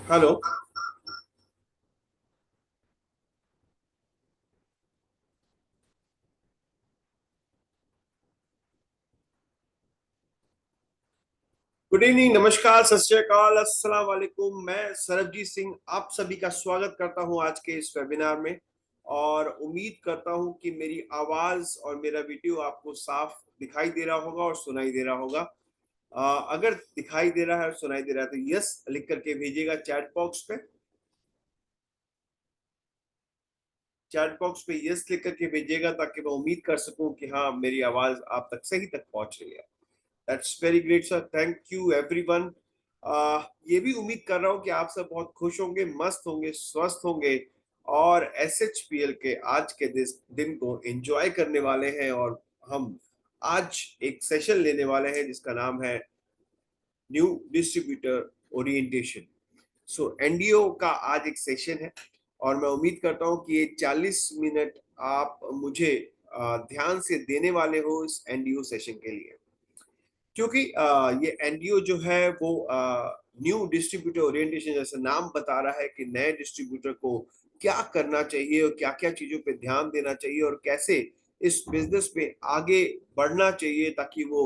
Hello. Good evening, नमस्कार, सत श्री अकाल, अस्सलाम वालेकुम। मैं सरबजीत सिंह आप सभी का स्वागत करता हूं आज के इस वेबिनार में। और उम्मीद करता हूं कि मेरी आवाज और मेरा वीडियो आपको साफ दिखाई दे रहा होगा और सुनाई दे रहा होगा। अगर दिखाई दे रहा है और सुनाई दे रहा है तो यस लिख करके भेजिएगा चैट बॉक्स पे। चैट बॉक्स पे यस लिख करके भेजिएगा ताकि मैं उम्मीद कर सकूं कि हाँ, मेरी आवाज आप तक सही तक पहुंच रही है। That's very great sir, thank you everyone. ये भी उम्मीद कर रहा हूँ कि आप सब बहुत खुश होंगे, मस्त होंगे, स्वस्थ होंगे और SHPL के आज के दिन को एंजॉय करने वाले हैं। और हम आज एक सेशन लेने वाले हैं जिसका नाम है न्यू डिस्ट्रीब्यूटर ओरिएंटेशन। सो NDO का आज एक सेशन है और मैं उम्मीद करता हूँ कि ये 40 मिनट आप मुझे ध्यान से देने वाले हो इस NDO सेशन के लिए। क्योंकि ये NDO जो है वो न्यू डिस्ट्रीब्यूटर ओरिएंटेशन जैसे नाम बता रहा है कि नए डिस्ट्रीब्यूटर को क्या करना चाहिए और क्या क्या चीजों पे ध्यान देना चाहिए और कैसे इस बिजनेस में आगे बढ़ना चाहिए ताकि वो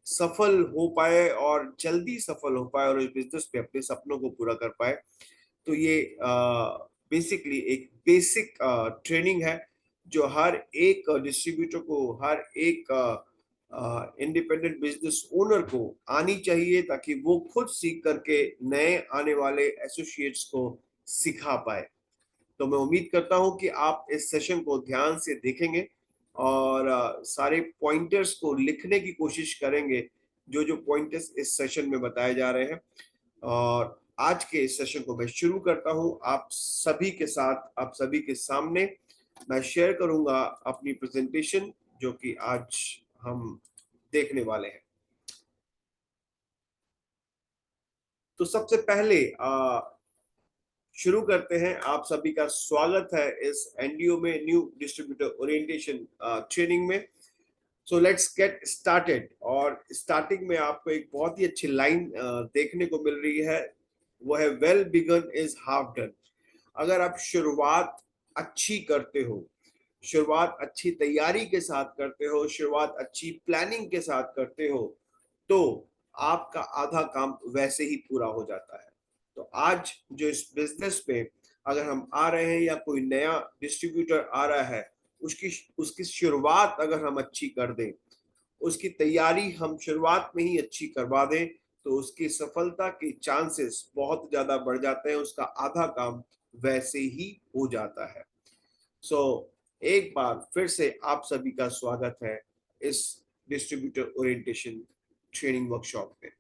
सफल हो पाए और जल्दी सफल हो पाए और इस बिजनेस में अपने सपनों को पूरा कर पाए। तो ये बेसिकली एक बेसिक ट्रेनिंग है जो हर एक डिस्ट्रीब्यूटर को, हर एक इंडिपेंडेंट बिजनेस ओनर को आनी चाहिए ताकि वो खुद सीख करके नए आने वाले एसोसिएट्स को सिखा पाए। तो मैं उम्मीद करता हूं कि आप इस सेशन को ध्यान से देखेंगे और सारे पॉइंटर्स को लिखने की कोशिश करेंगे जो जो पॉइंटर्स इस सेशन में बताए जा रहे हैं। और आज के इस सेशन को मैं शुरू करता हूं आप सभी के साथ, आप सभी के सामने मैं शेयर करूंगा अपनी प्रेजेंटेशन जो कि आज हम देखने वाले हैं। तो सबसे पहले शुरू करते हैं। आप सभी का स्वागत है इस NDO में, न्यू डिस्ट्रीब्यूटर ओरिएंटेशन ट्रेनिंग में। So let's get started. और स्टार्टिंग में आपको एक बहुत ही अच्छी लाइन देखने को मिल रही है, वो है well begun is half done. अगर आप शुरुआत अच्छी करते हो, शुरुआत अच्छी तैयारी के साथ करते हो, शुरुआत अच्छी प्लानिंग के साथ करते हो तो आपका आधा काम वैसे ही पूरा हो जाता है। तो आज जो इस बिजनेस पे अगर हम आ रहे हैं या कोई नया डिस्ट्रीब्यूटर आ रहा है, उसकी उसकी शुरुआत अगर हम अच्छी कर दें, उसकी तैयारी हम शुरुआत में ही अच्छी करवा दें तो उसकी सफलता के चांसेस बहुत ज्यादा बढ़ जाते हैं, उसका आधा काम वैसे ही हो जाता है। सो एक बार फिर से आप सभी का स्वागत है इस डिस्ट्रीब्यूटर ओरिएंटेशन ट्रेनिंग वर्कशॉप में।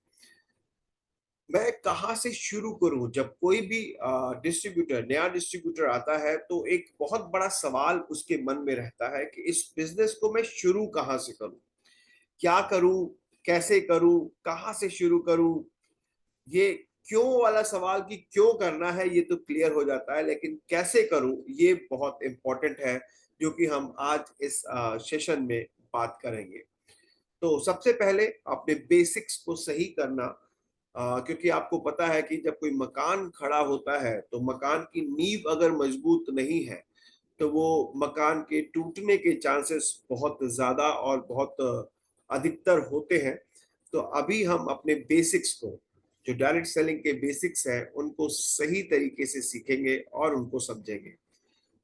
मैं कहाँ से शुरू करूं? जब कोई भी डिस्ट्रीब्यूटर, नया डिस्ट्रीब्यूटर आता है तो एक बहुत बड़ा सवाल उसके मन में रहता है कि इस बिजनेस को मैं शुरू कहाँ से करूं, क्या करूं, कैसे करूं, कहाँ से शुरू करूं। ये क्यों वाला सवाल कि क्यों करना है ये तो क्लियर हो जाता है, लेकिन कैसे करूं ये बहुत इंपॉर्टेंट है जो कि हम आज इस सेशन में बात करेंगे। तो सबसे पहले अपने बेसिक्स को सही करना, क्योंकि आपको पता है कि जब कोई मकान खड़ा होता है तो मकान की नींव अगर मजबूत नहीं है तो वो मकान के टूटने के चांसेस बहुत ज्यादा और बहुत अधिकतर होते हैं। तो अभी हम अपने बेसिक्स को, जो डायरेक्ट सेलिंग के बेसिक्स हैं, उनको सही तरीके से सीखेंगे और उनको समझेंगे।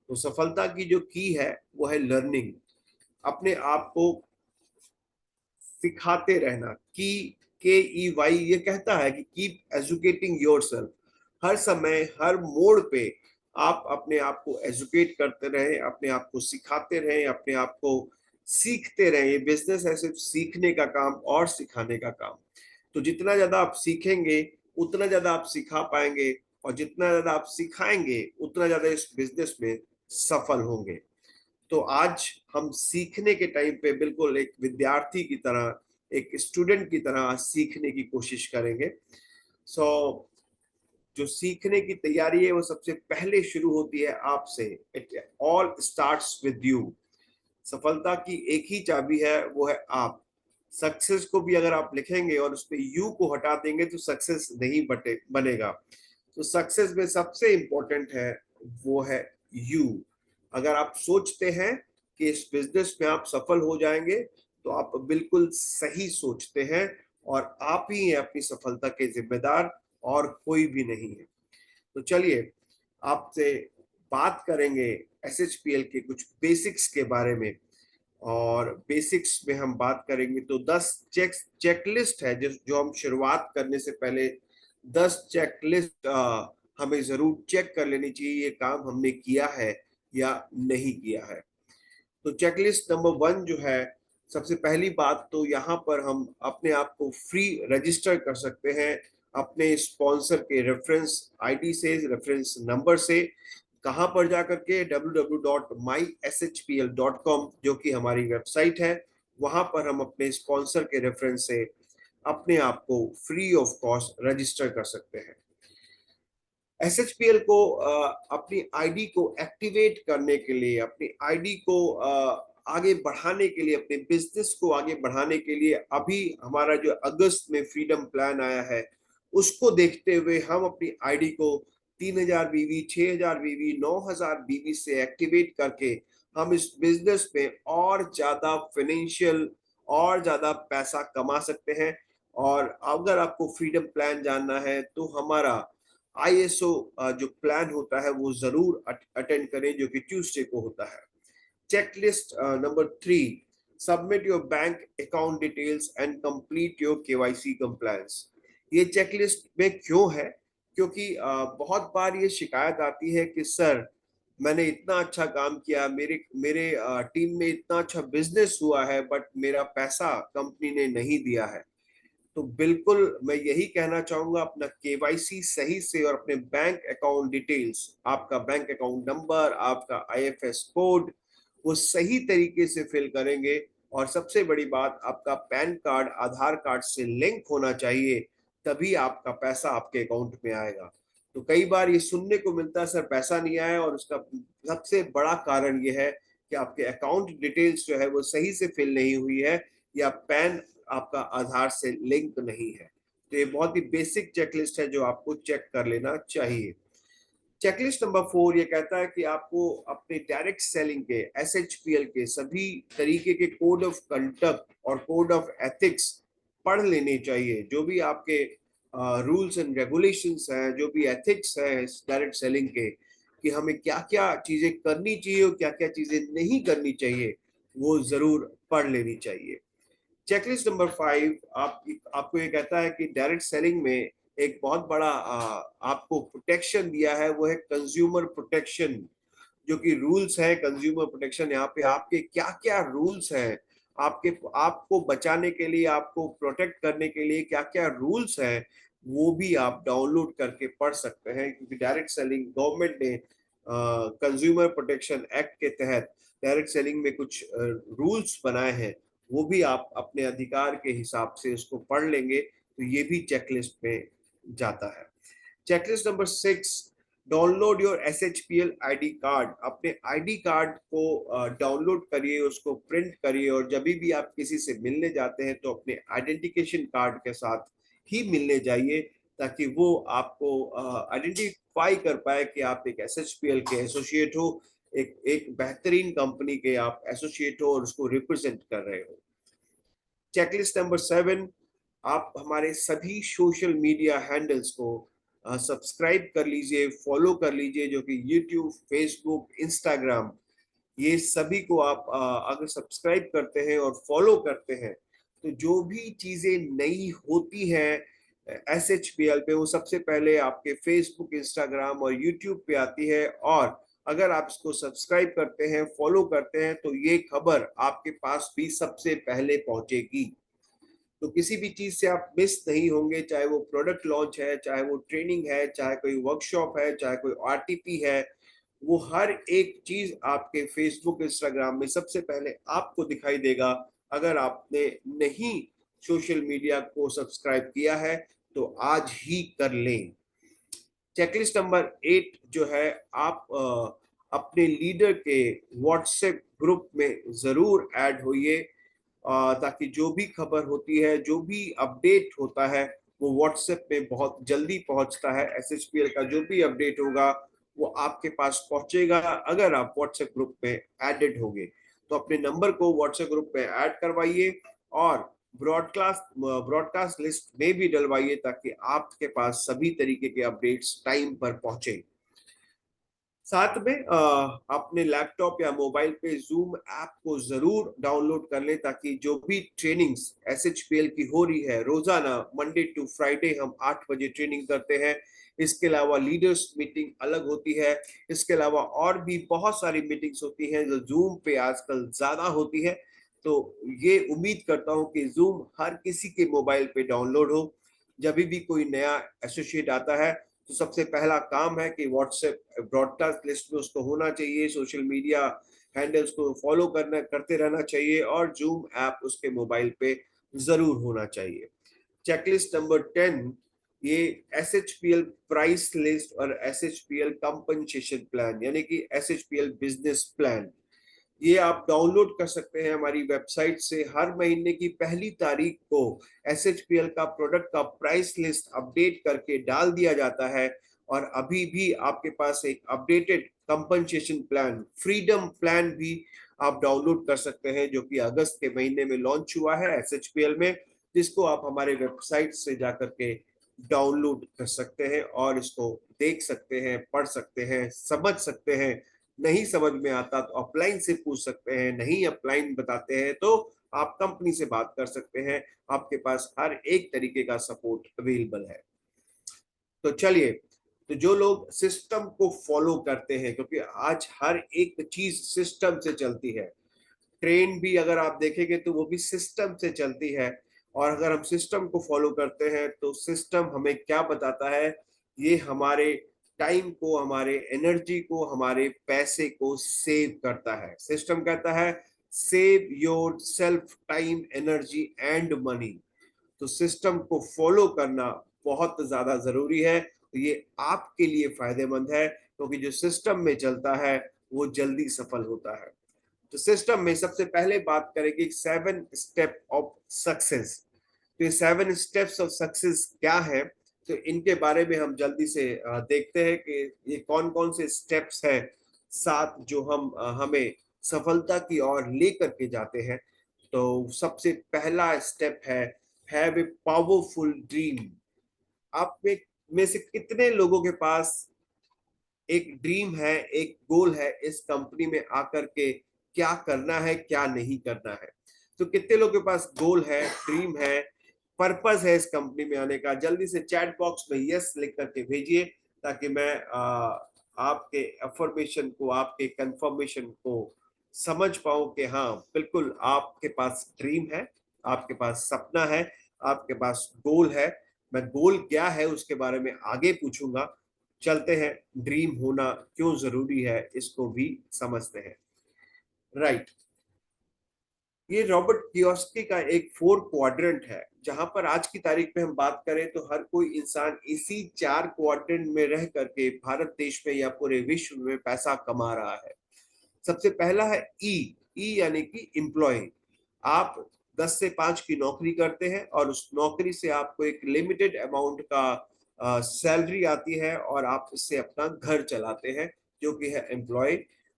तो सफलता की जो की है वो है लर्निंग। अपने आप को सिखाते रहना। KEY ये कहता है कि कीप एजुकेटिंग योरसेल्फ। हर समय, हर मोड़ पे आप अपने आप को एजुकेट करते रहें, अपने आप को सिखाते रहें, अपने आप को सीखते रहें। ये बिजनेस है सिर्फ सीखने का काम और सिखाने का काम। तो जितना ज्यादा आप सीखेंगे उतना ज्यादा आप सिखा पाएंगे और जितना ज्यादा आप सिखाएंगे उतना ज्यादा इस बिजनेस में सफल होंगे। तो आज हम सीखने के टाइम पे बिल्कुल एक विद्यार्थी की तरह, एक स्टूडेंट की तरह सीखने की कोशिश करेंगे। सो जो सीखने की तैयारी है वो सबसे पहले शुरू होती है आपसे। It all starts with you. सफलता की एक ही चाबी है, वो है आप। सक्सेस को भी अगर आप लिखेंगे और उस पर यू को हटा देंगे तो सक्सेस नहीं बनेगा। तो सक्सेस में सबसे इंपॉर्टेंट है वो है यू। अगर आप सोचते हैं कि इस बिजनेस में आप सफल हो जाएंगे तो आप बिल्कुल सही सोचते हैं, और आप ही हैं अपनी सफलता के जिम्मेदार, और कोई भी नहीं है। तो चलिए आपसे बात करेंगे एसएचपीएल के कुछ बेसिक्स के बारे में। और बेसिक्स में हम बात करेंगे तो 10 चेकलिस्ट है जो हम शुरुआत करने से पहले 10 चेकलिस्ट हमें जरूर चेक कर लेनी चाहिए, ये काम हमने किया है या नहीं किया है। तो चेकलिस्ट नंबर 1 जो है, सबसे पहली बात तो यहाँ पर हम अपने आप को फ्री रजिस्टर कर सकते हैं अपने स्पॉन्सर के रेफरेंस आईडी से, रेफरेंस नंबर से। कहाँ पर जाकर के? www.myshpl.com, जो कि हमारी वेबसाइट है। वहां पर हम अपने स्पॉन्सर के रेफरेंस से अपने आप को फ्री ऑफ कॉस्ट रजिस्टर कर सकते हैं। एसएचपीएल को अपनी आईडी को एक्टिवेट करने के लिए, अपनी आईडी को आगे बढ़ाने के लिए, अपने बिजनेस को आगे बढ़ाने के लिए अभी हमारा जो अगस्त में फ्रीडम प्लान आया है उसको देखते हुए हम अपनी आईडी को 3000 बीवी, 6000 बीवी, 9000 बीवी से एक्टिवेट करके हम इस बिजनेस में और ज्यादा फाइनेंशियल और ज्यादा पैसा कमा सकते हैं। और अगर आपको फ्रीडम प्लान जानना है तो हमारा आईएसओ जो प्लान होता है वो जरूर अटेंड करें, जो कि ट्यूसडे को होता है। Checklist number 3, submit your bank account details and complete your KYC compliance. ये चेकलिस्ट में क्यों है? क्योंकि बहुत बार ये शिकायत आती है कि सर मैंने इतना अच्छा काम किया, मेरे मेरे टीम में इतना अच्छा बिजनेस हुआ है, बट मेरा पैसा कंपनी ने नहीं दिया है। तो बिल्कुल मैं यही कहना चाहूंगा, अपना केवाईसी सही से और अपने बैंक अकाउंट डिटेल्स, आपका बैंक अकाउंट नंबर, आपका आईएफएस कोड, वो सही तरीके से फिल करेंगे। और सबसे बड़ी बात, आपका पैन कार्ड आधार कार्ड से लिंक होना चाहिए, तभी आपका पैसा आपके अकाउंट में आएगा। तो कई बार ये सुनने को मिलता है सर पैसा नहीं आया, और उसका सबसे बड़ा कारण ये है कि आपके अकाउंट डिटेल्स जो है वो सही से फिल नहीं हुई है, या पैन आपका आधार से लिंक नहीं है। तो ये बहुत ही बेसिक चेकलिस्ट है जो आपको चेक कर लेना चाहिए। चेकलिस्ट नंबर 4 ये कहता है कि आपको अपने डायरेक्ट सेलिंग के, एसएचपीएल के सभी तरीके के कोड ऑफ कंडक्ट और कोड ऑफ एथिक्स पढ़ लेने चाहिए। जो भी आपके रूल्स एंड रेगुलेशंस हैं, जो भी एथिक्स हैं डायरेक्ट सेलिंग के, कि हमें क्या क्या चीजें करनी चाहिए और क्या क्या चीजें नहीं करनी चाहिए, वो जरूर पढ़ लेनी चाहिए। चेकलिस्ट नंबर 5 आपको ये कहता है कि डायरेक्ट सेलिंग में एक बहुत बड़ा आपको प्रोटेक्शन दिया है, वो है कंज्यूमर प्रोटेक्शन। जो कि रूल्स है कंज्यूमर प्रोटेक्शन, यहाँ पे आपके क्या क्या रूल्स हैं, आपके आपको बचाने के लिए, आपको प्रोटेक्ट करने के लिए क्या क्या रूल्स हैं, वो भी आप डाउनलोड करके पढ़ सकते हैं। क्योंकि डायरेक्ट सेलिंग गवर्नमेंट ने कंज्यूमर प्रोटेक्शन एक्ट के तहत डायरेक्ट सेलिंग में कुछ रूल्स बनाए हैं, वो भी आप अपने अधिकार के हिसाब से उसको पढ़ लेंगे तो ये भी चेकलिस्ट में जाता है। Checklist number 6, download your SHPL ID card. अपने आईडी कार्ड को डाउनलोड करिए, उसको प्रिंट करिए, और जब भी आप किसी से मिलने जाते हैं तो अपने आइडेंटिफिकेशन कार्ड के साथ ही मिलने जाइए, ताकि वो आपको आइडेंटिफाई कर पाए कि आप एक एसएचपीएल के एसोसिएट हो, एक एक बेहतरीन कंपनी के आप एसोसिएट हो और उसको रिप्रेजेंट कर रहे हो। चेकलिस्ट नंबर 7, आप हमारे सभी सोशल मीडिया हैंडल्स को सब्सक्राइब कर लीजिए, फॉलो कर लीजिए, जो कि यूट्यूब, फेसबुक, इंस्टाग्राम, ये सभी को आप अगर सब्सक्राइब करते हैं और फॉलो करते हैं तो जो भी चीजें नई होती हैं एसएचपीएल पे, वो सबसे पहले आपके फेसबुक, इंस्टाग्राम और यूट्यूब पे आती है। और अगर आप इसको सब्सक्राइब करते हैं, फॉलो करते हैं, तो ये खबर आपके पास भी सबसे पहले पहुंचेगी। तो किसी भी चीज से आप मिस नहीं होंगे, चाहे वो प्रोडक्ट लॉन्च है, चाहे वो ट्रेनिंग है, चाहे कोई वर्कशॉप है, चाहे कोई आरटीपी है, वो हर एक चीज आपके फेसबुक, इंस्टाग्राम में सबसे पहले आपको दिखाई देगा। अगर आपने नहीं सोशल मीडिया को सब्सक्राइब किया है तो आज ही कर लें। चेकलिस्ट नंबर 8 जो है, आप अपने लीडर के व्हाट्सएप ग्रुप में जरूर ऐड होइए, ताकि जो भी खबर होती है, जो भी अपडेट होता है, वो व्हाट्सएप में बहुत जल्दी पहुंचता है। SHPL का जो भी अपडेट होगा वो आपके पास पहुंचेगा अगर आप व्हाट्सएप ग्रुप में एडेड होंगे। तो अपने नंबर को व्हाट्सएप ग्रुप में ऐड करवाइए और ब्रॉडकास्ट लिस्ट में भी डलवाइए ताकि आपके पास सभी तरीके के अपडेट्स टाइम पर पहुंचे। साथ में अपने लैपटॉप या मोबाइल पे जूम ऐप को जरूर डाउनलोड कर लें ताकि जो भी ट्रेनिंग्स SHPL की हो रही है, रोजाना मंडे टू फ्राइडे हम 8 बजे ट्रेनिंग करते हैं। इसके अलावा लीडर्स मीटिंग अलग होती है। इसके अलावा और भी बहुत सारी मीटिंग्स होती हैं जो जूम पे आजकल ज्यादा होती है। तो ये उम्मीद करता हूँ कि जूम हर किसी के मोबाइल पे डाउनलोड हो। जब भी कोई नया एसोसिएट आता है तो सबसे पहला काम है कि व्हाट्सएप ब्रॉडकास्ट लिस्ट में उसको होना चाहिए, सोशल मीडिया हैंडल्स को फॉलो करते रहना चाहिए और जूम ऐप उसके मोबाइल पे जरूर होना चाहिए। चेकलिस्ट नंबर 10, ये SHPL प्राइस लिस्ट और SHPL कंपनसेशन प्लान यानी कि SHPL बिजनेस प्लान, ये आप डाउनलोड कर सकते हैं हमारी वेबसाइट से। हर महीने की पहली तारीख को SHPL का प्रोडक्ट का प्राइस लिस्ट अपडेट करके डाल दिया जाता है और अभी भी आपके पास एक updated compensation plan, freedom plan भी आप डाउनलोड कर सकते हैं जो कि अगस्त के महीने में लॉन्च हुआ है SHPL में, जिसको आप हमारे वेबसाइट से जाकर के डाउनलोड कर सकते हैं और इसको देख सकते हैं, पढ़ सकते हैं, समझ सकते हैं। नहीं समझ में आता तो अपलाइन से पूछ सकते हैं, नहीं अपलाइन बताते हैं तो आप कंपनी से बात कर सकते हैं। आपके पास हर एक तरीके का सपोर्ट अवेलेबल है। तो चलिए, तो जो लोग सिस्टम को फॉलो करते हैं, क्योंकि आज हर एक चीज सिस्टम से चलती है, ट्रेन भी अगर आप देखेंगे तो वो भी सिस्टम से चलती है। और अगर हम सिस्टम को फॉलो करते हैं तो सिस्टम हमें क्या बताता है, ये हमारे टाइम को, हमारे एनर्जी को, हमारे पैसे को सेव करता है। सिस्टम कहता है save your self time energy and money. तो सिस्टम को फॉलो करना बहुत ज्यादा जरूरी है। तो ये आपके लिए फायदेमंद है क्योंकि जो सिस्टम में चलता है वो जल्दी सफल होता है। तो सिस्टम में सबसे पहले बात करेंगे 7 स्टेप ऑफ सक्सेस। तो ये 7 स्टेप्स ऑफ सक्सेस क्या है, तो इनके बारे में हम जल्दी से देखते हैं कि ये कौन कौन से स्टेप्स हैं, 7 जो हमें सफलता की ओर लेकर के जाते हैं। तो सबसे पहला स्टेप है हैव ए पावरफुल ड्रीम। आप में से कितने लोगों के पास एक ड्रीम है, एक गोल है इस कंपनी में आकर के क्या करना है, क्या नहीं करना है? तो कितने लोगों के पास गोल है, ड्रीम है, पर्पस है इस कंपनी में आने का? जल्दी से चैट बॉक्स में यस लिख करके भेजिए ताकि मैं आपके अफर्मेशन को, आपके कंफर्मेशन को समझ पाऊं कि हाँ बिल्कुल आपके पास ड्रीम है, आपके पास सपना है, आपके पास गोल है। मैं गोल क्या है उसके बारे में आगे पूछूंगा। चलते हैं, ड्रीम होना क्यों जरूरी है इसको भी समझते हैं। राइट, ये रॉबर्ट कियोसाकी का एक 4 क्वाड्रेंट है जहां पर आज की तारीख में हम बात करें तो हर कोई इंसान इसी 4 क्वाड्रेंट में रह करके भारत देश में या पूरे विश्व में पैसा कमा रहा है। सबसे पहला है ई। ई यानी कि एम्प्लॉय। आप 10 से 5 की नौकरी करते हैं और उस नौकरी से आपको एक लिमिटेड अमाउंट का सैलरी आती है और आप इससे अपना घर चलाते हैं, जो कि है एम्प्लॉय।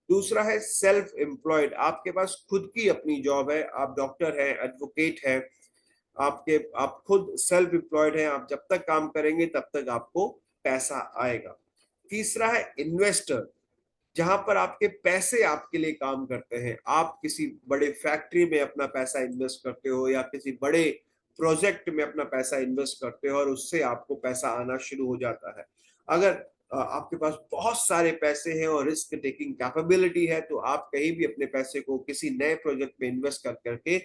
दूसरा है सेल्फ एम्प्लॉयड। आपके पास खुद की अपनी जॉब है, आप डॉक्टर हैं, एडवोकेट हैं, आप खुद सेल्फ एम्प्लॉयड हैं। आप जब तक काम करेंगे तब तक आपको पैसा आएगा। तीसरा है इन्वेस्टर, जहां पर आपके पैसे आपके लिए काम करते हैं। आप किसी बड़े फैक्ट्री में अपना पैसा इन्वेस्ट करते हो या किसी बड़े प्रोजेक्ट में अपना पैसा इन्वेस्ट करते हो और उससे आपको पैसा आना शुरू हो जाता है। अगर आपके पास बहुत सारे पैसे हैं और रिस्क टेकिंग कैपेबिलिटी है तो आप कहीं भी अपने पैसे को किसी नए प्रोजेक्ट में इन्वेस्ट कर करके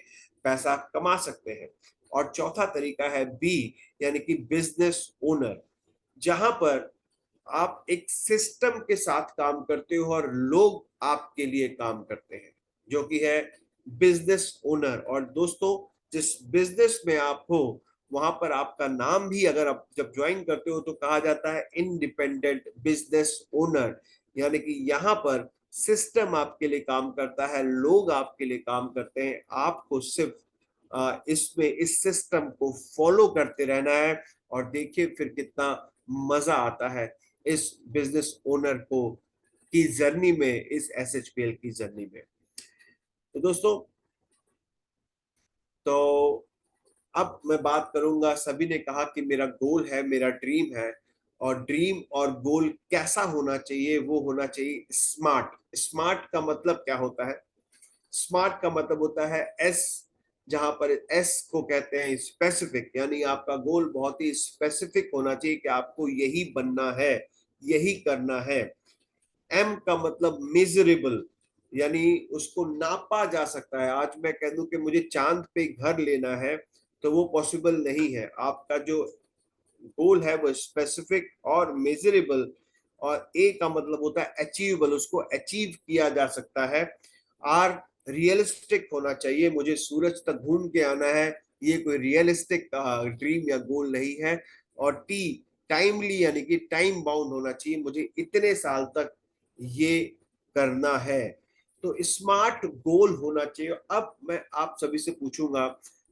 पैसा कमा सकते हैं। और चौथा तरीका है बी, यानी कि बिजनेस ओनर, जहां पर आप एक सिस्टम के साथ काम करते हो और लोग आपके लिए काम करते हैं, जो कि है बिजनेस ओनर। और दोस्तों, जिस बिजनेस में आप हो वहां पर आपका नाम भी अगर आप जब ज्वाइन करते हो तो कहा जाता है इंडिपेंडेंट बिजनेस ओनर। यानी कि यहाँ पर सिस्टम आपके लिए काम करता है, लोग आपके लिए काम करते हैं, आपको सिर्फ इसमें इस सिस्टम को फॉलो करते रहना है और देखिए फिर कितना मजा आता है इस बिजनेस ओनर को की जर्नी में, इस SHPL की जर्नी में। तो दोस्तों, तो अब मैं बात करूंगा, सभी ने कहा कि मेरा गोल है, मेरा ड्रीम है, और ड्रीम और गोल कैसा होना चाहिए? वो होना चाहिए स्मार्ट। स्मार्ट का मतलब क्या होता है? स्मार्ट का मतलब होता है एस, जहां पर एस को कहते हैं स्पेसिफिक, यानी आपका गोल बहुत ही स्पेसिफिक होना चाहिए कि आपको यही बनना है, यही करना है। एम का मतलब मेजरेबल, यानी उसको नापा जा सकता है। आज मैं कह दूं कि मुझे चांद पे घर लेना है, तो वो पॉसिबल नहीं है। आपका जो गोल है वो स्पेसिफिक और मेजरेबल, और ए का मतलब होता है अचीवेबल, उसको अचीव किया जा सकता है। आर रियलिस्टिक होना चाहिए, मुझे सूरज तक घूम के आना है, ये कोई रियलिस्टिक ड्रीम या गोल नहीं है। और टी टाइमली, यानी कि टाइम बाउंड होना चाहिए, मुझे इतने साल तक ये करना है। तो स्मार्ट गोल होना चाहिए। अब मैं आप सभी से पूछूंगा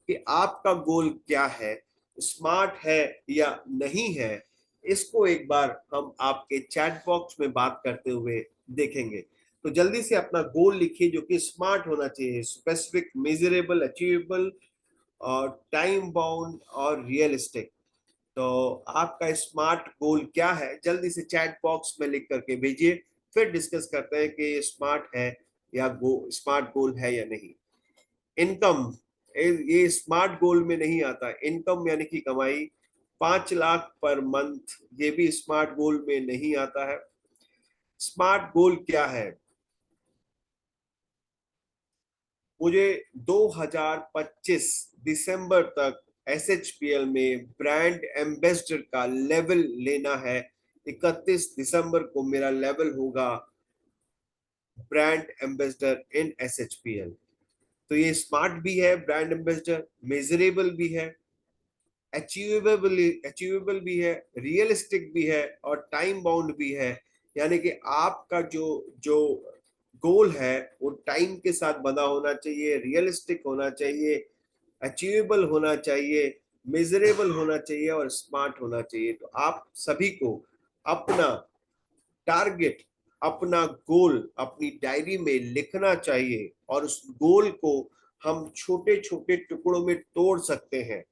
कि आपका गोल क्या है, स्मार्ट है या नहीं है? इसको एक बार हम आपके चैट बॉक्स में बात करते हुए देखेंगे। तो जल्दी से अपना गोल लिखिए जो कि स्मार्ट होना चाहिए, स्पेसिफिक, मेजरेबल, अचीवेबल और टाइम बाउंड और रियलिस्टिक। तो आपका स्मार्ट गोल क्या है? जल्दी से चैट बॉक्स में लिख करके भेजिए, फिर डिस्कस करते हैं कि ये स्मार्ट है या स्मार्ट गोल है या नहीं। इनकम, ये स्मार्ट गोल में नहीं आता। इनकम यानी कि कमाई 5 लाख पर मंथ, ये भी स्मार्ट गोल में नहीं आता है। स्मार्ट गोल क्या है? मुझे 2025 दिसंबर तक SHPL में ब्रांड एम्बेसडर का लेवल लेना है। 31 दिसंबर को मेरा लेवल होगा ब्रांड एम्बेसडर इन SHPL। तो ये स्मार्ट भी है, ब्रांड एम्बेसडर मेजरेबल भी है, अचीवेबल भी है, रियलिस्टिक भी है और टाइम बाउंड भी है। यानी कि आपका जो जो गोल है वो टाइम के साथ बंधा होना चाहिए, रियलिस्टिक होना चाहिए, अचीवेबल होना चाहिए, मेजरेबल होना चाहिए और स्मार्ट होना चाहिए। तो आप सभी को अपना टारगेट, अपना गोल अपनी डायरी में लिखना चाहिए, और उस गोल को हम छोटे छोटे टुकड़ों में तोड़ सकते हैं।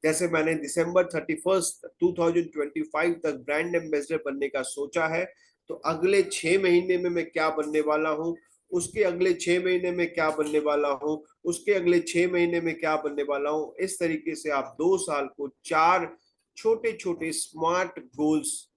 जैसे मैंने दिसंबर 31 2025 तक ब्रांड एम्बेसडर बनने का सोचा है, तो अगले 6 महीने में मैं क्या बनने वाला हूँ, उसके अगले 6 महीने में क्या बनने वाला हूँ, उसके अगले 6 महीने में क्या बनने वाला हूँ। इस तरीके से आप 2 साल को 4 छोटे छोटे smart goals,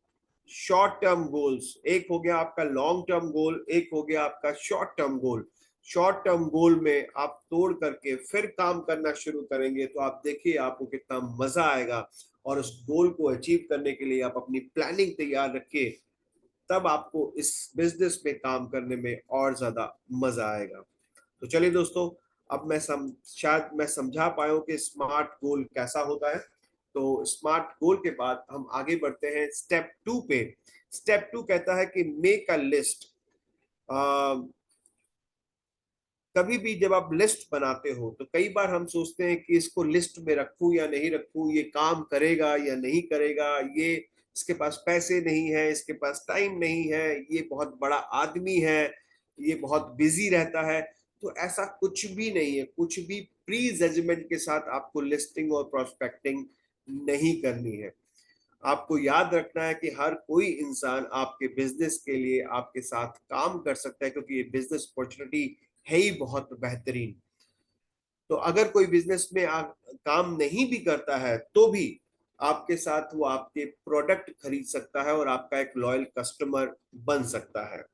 short term goals, एक हो गया आपका लॉन्ग टर्म गोल, एक हो गया आपका short term goal. Short term goal में आप तोड़ करके फिर काम करना शुरू करेंगे, तो आप देखिए आपको कितना मजा आएगा। और उस गोल को अचीव करने के लिए आप अपनी प्लानिंग तैयार रखिए, तब आपको इस बिजनेस में काम करने में और ज्यादा मजा आएगा। तो चलिए दोस्तों, अब शायद मैं समझा पाया हूं कि स्मार्ट गोल कैसा होता है। तो स्मार्ट गोल के बाद हम आगे बढ़ते हैं स्टेप 2 पे। स्टेप 2 कहता है कि मेक अ लिस्ट। कभी भी जब आप लिस्ट बनाते हो तो कई बार हम सोचते हैं कि इसको लिस्ट में रखूं या नहीं रखूं, ये काम करेगा या नहीं करेगा, ये इसके पास पैसे नहीं है, इसके पास टाइम नहीं है, ये बहुत बड़ा आदमी है, ये बहुत बिजी रहता है। तो ऐसा कुछ भी नहीं है, कुछ भी प्री जजमेंट के साथ आपको लिस्टिंग और प्रोस्पेक्टिंग नहीं करनी है। आपको याद रखना है कि हर कोई इंसान आपके बिजनेस के लिए आपके साथ काम कर सकता है, क्योंकि ये बिजनेस अपॉर्चुनिटी है ही बहुत बेहतरीन। तो अगर कोई बिजनेस में काम नहीं भी करता है तो भी आपके साथ वो आपके प्रोडक्ट खरीद सकता है और आपका एक लॉयल कस्टमर बन सकता है।